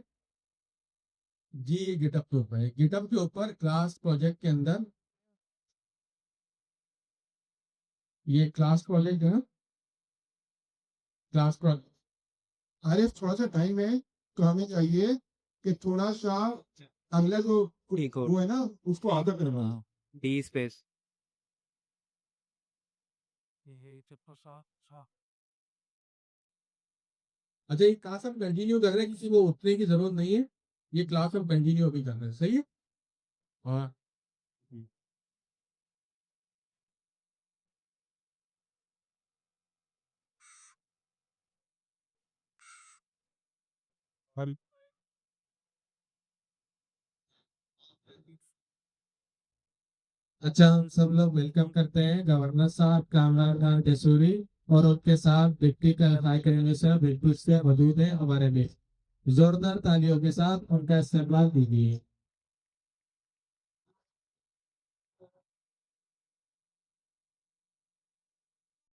A: जी, ये गिटअप के ऊपर है। गिटअप के ऊपर क्लास प्रोजेक्ट के अंदर ये क्लास प्रोजेक्ट है ना, क्लास प्रोजेक्ट
B: अरे थोड़ा सा टाइम है तो हमें चाहिए कि थोड़ा सा अगला जो
C: Decode.
B: वो है ना उसको आधा करवाना।
C: हाँ, डी स्पेस
A: अच्छा, ये क्लास हम कंटिन्यू कर रहे हैं, किसी को उठने की जरूरत नहीं है। ये क्लास हम कंटिन्यू अभी कर रहे हैं, सही है? हाँ,
E: हल
A: अच्छा, हम सब लोग वेलकम करते हैं गवर्नर साहब कामरान खान टेसूरी और उनके साथ डिप्टी कमिश्नर बिल्कुल से मौजूद है हमारे बीच। जोरदार तालियों के साथ उनका इस्तेमाल कीजिए।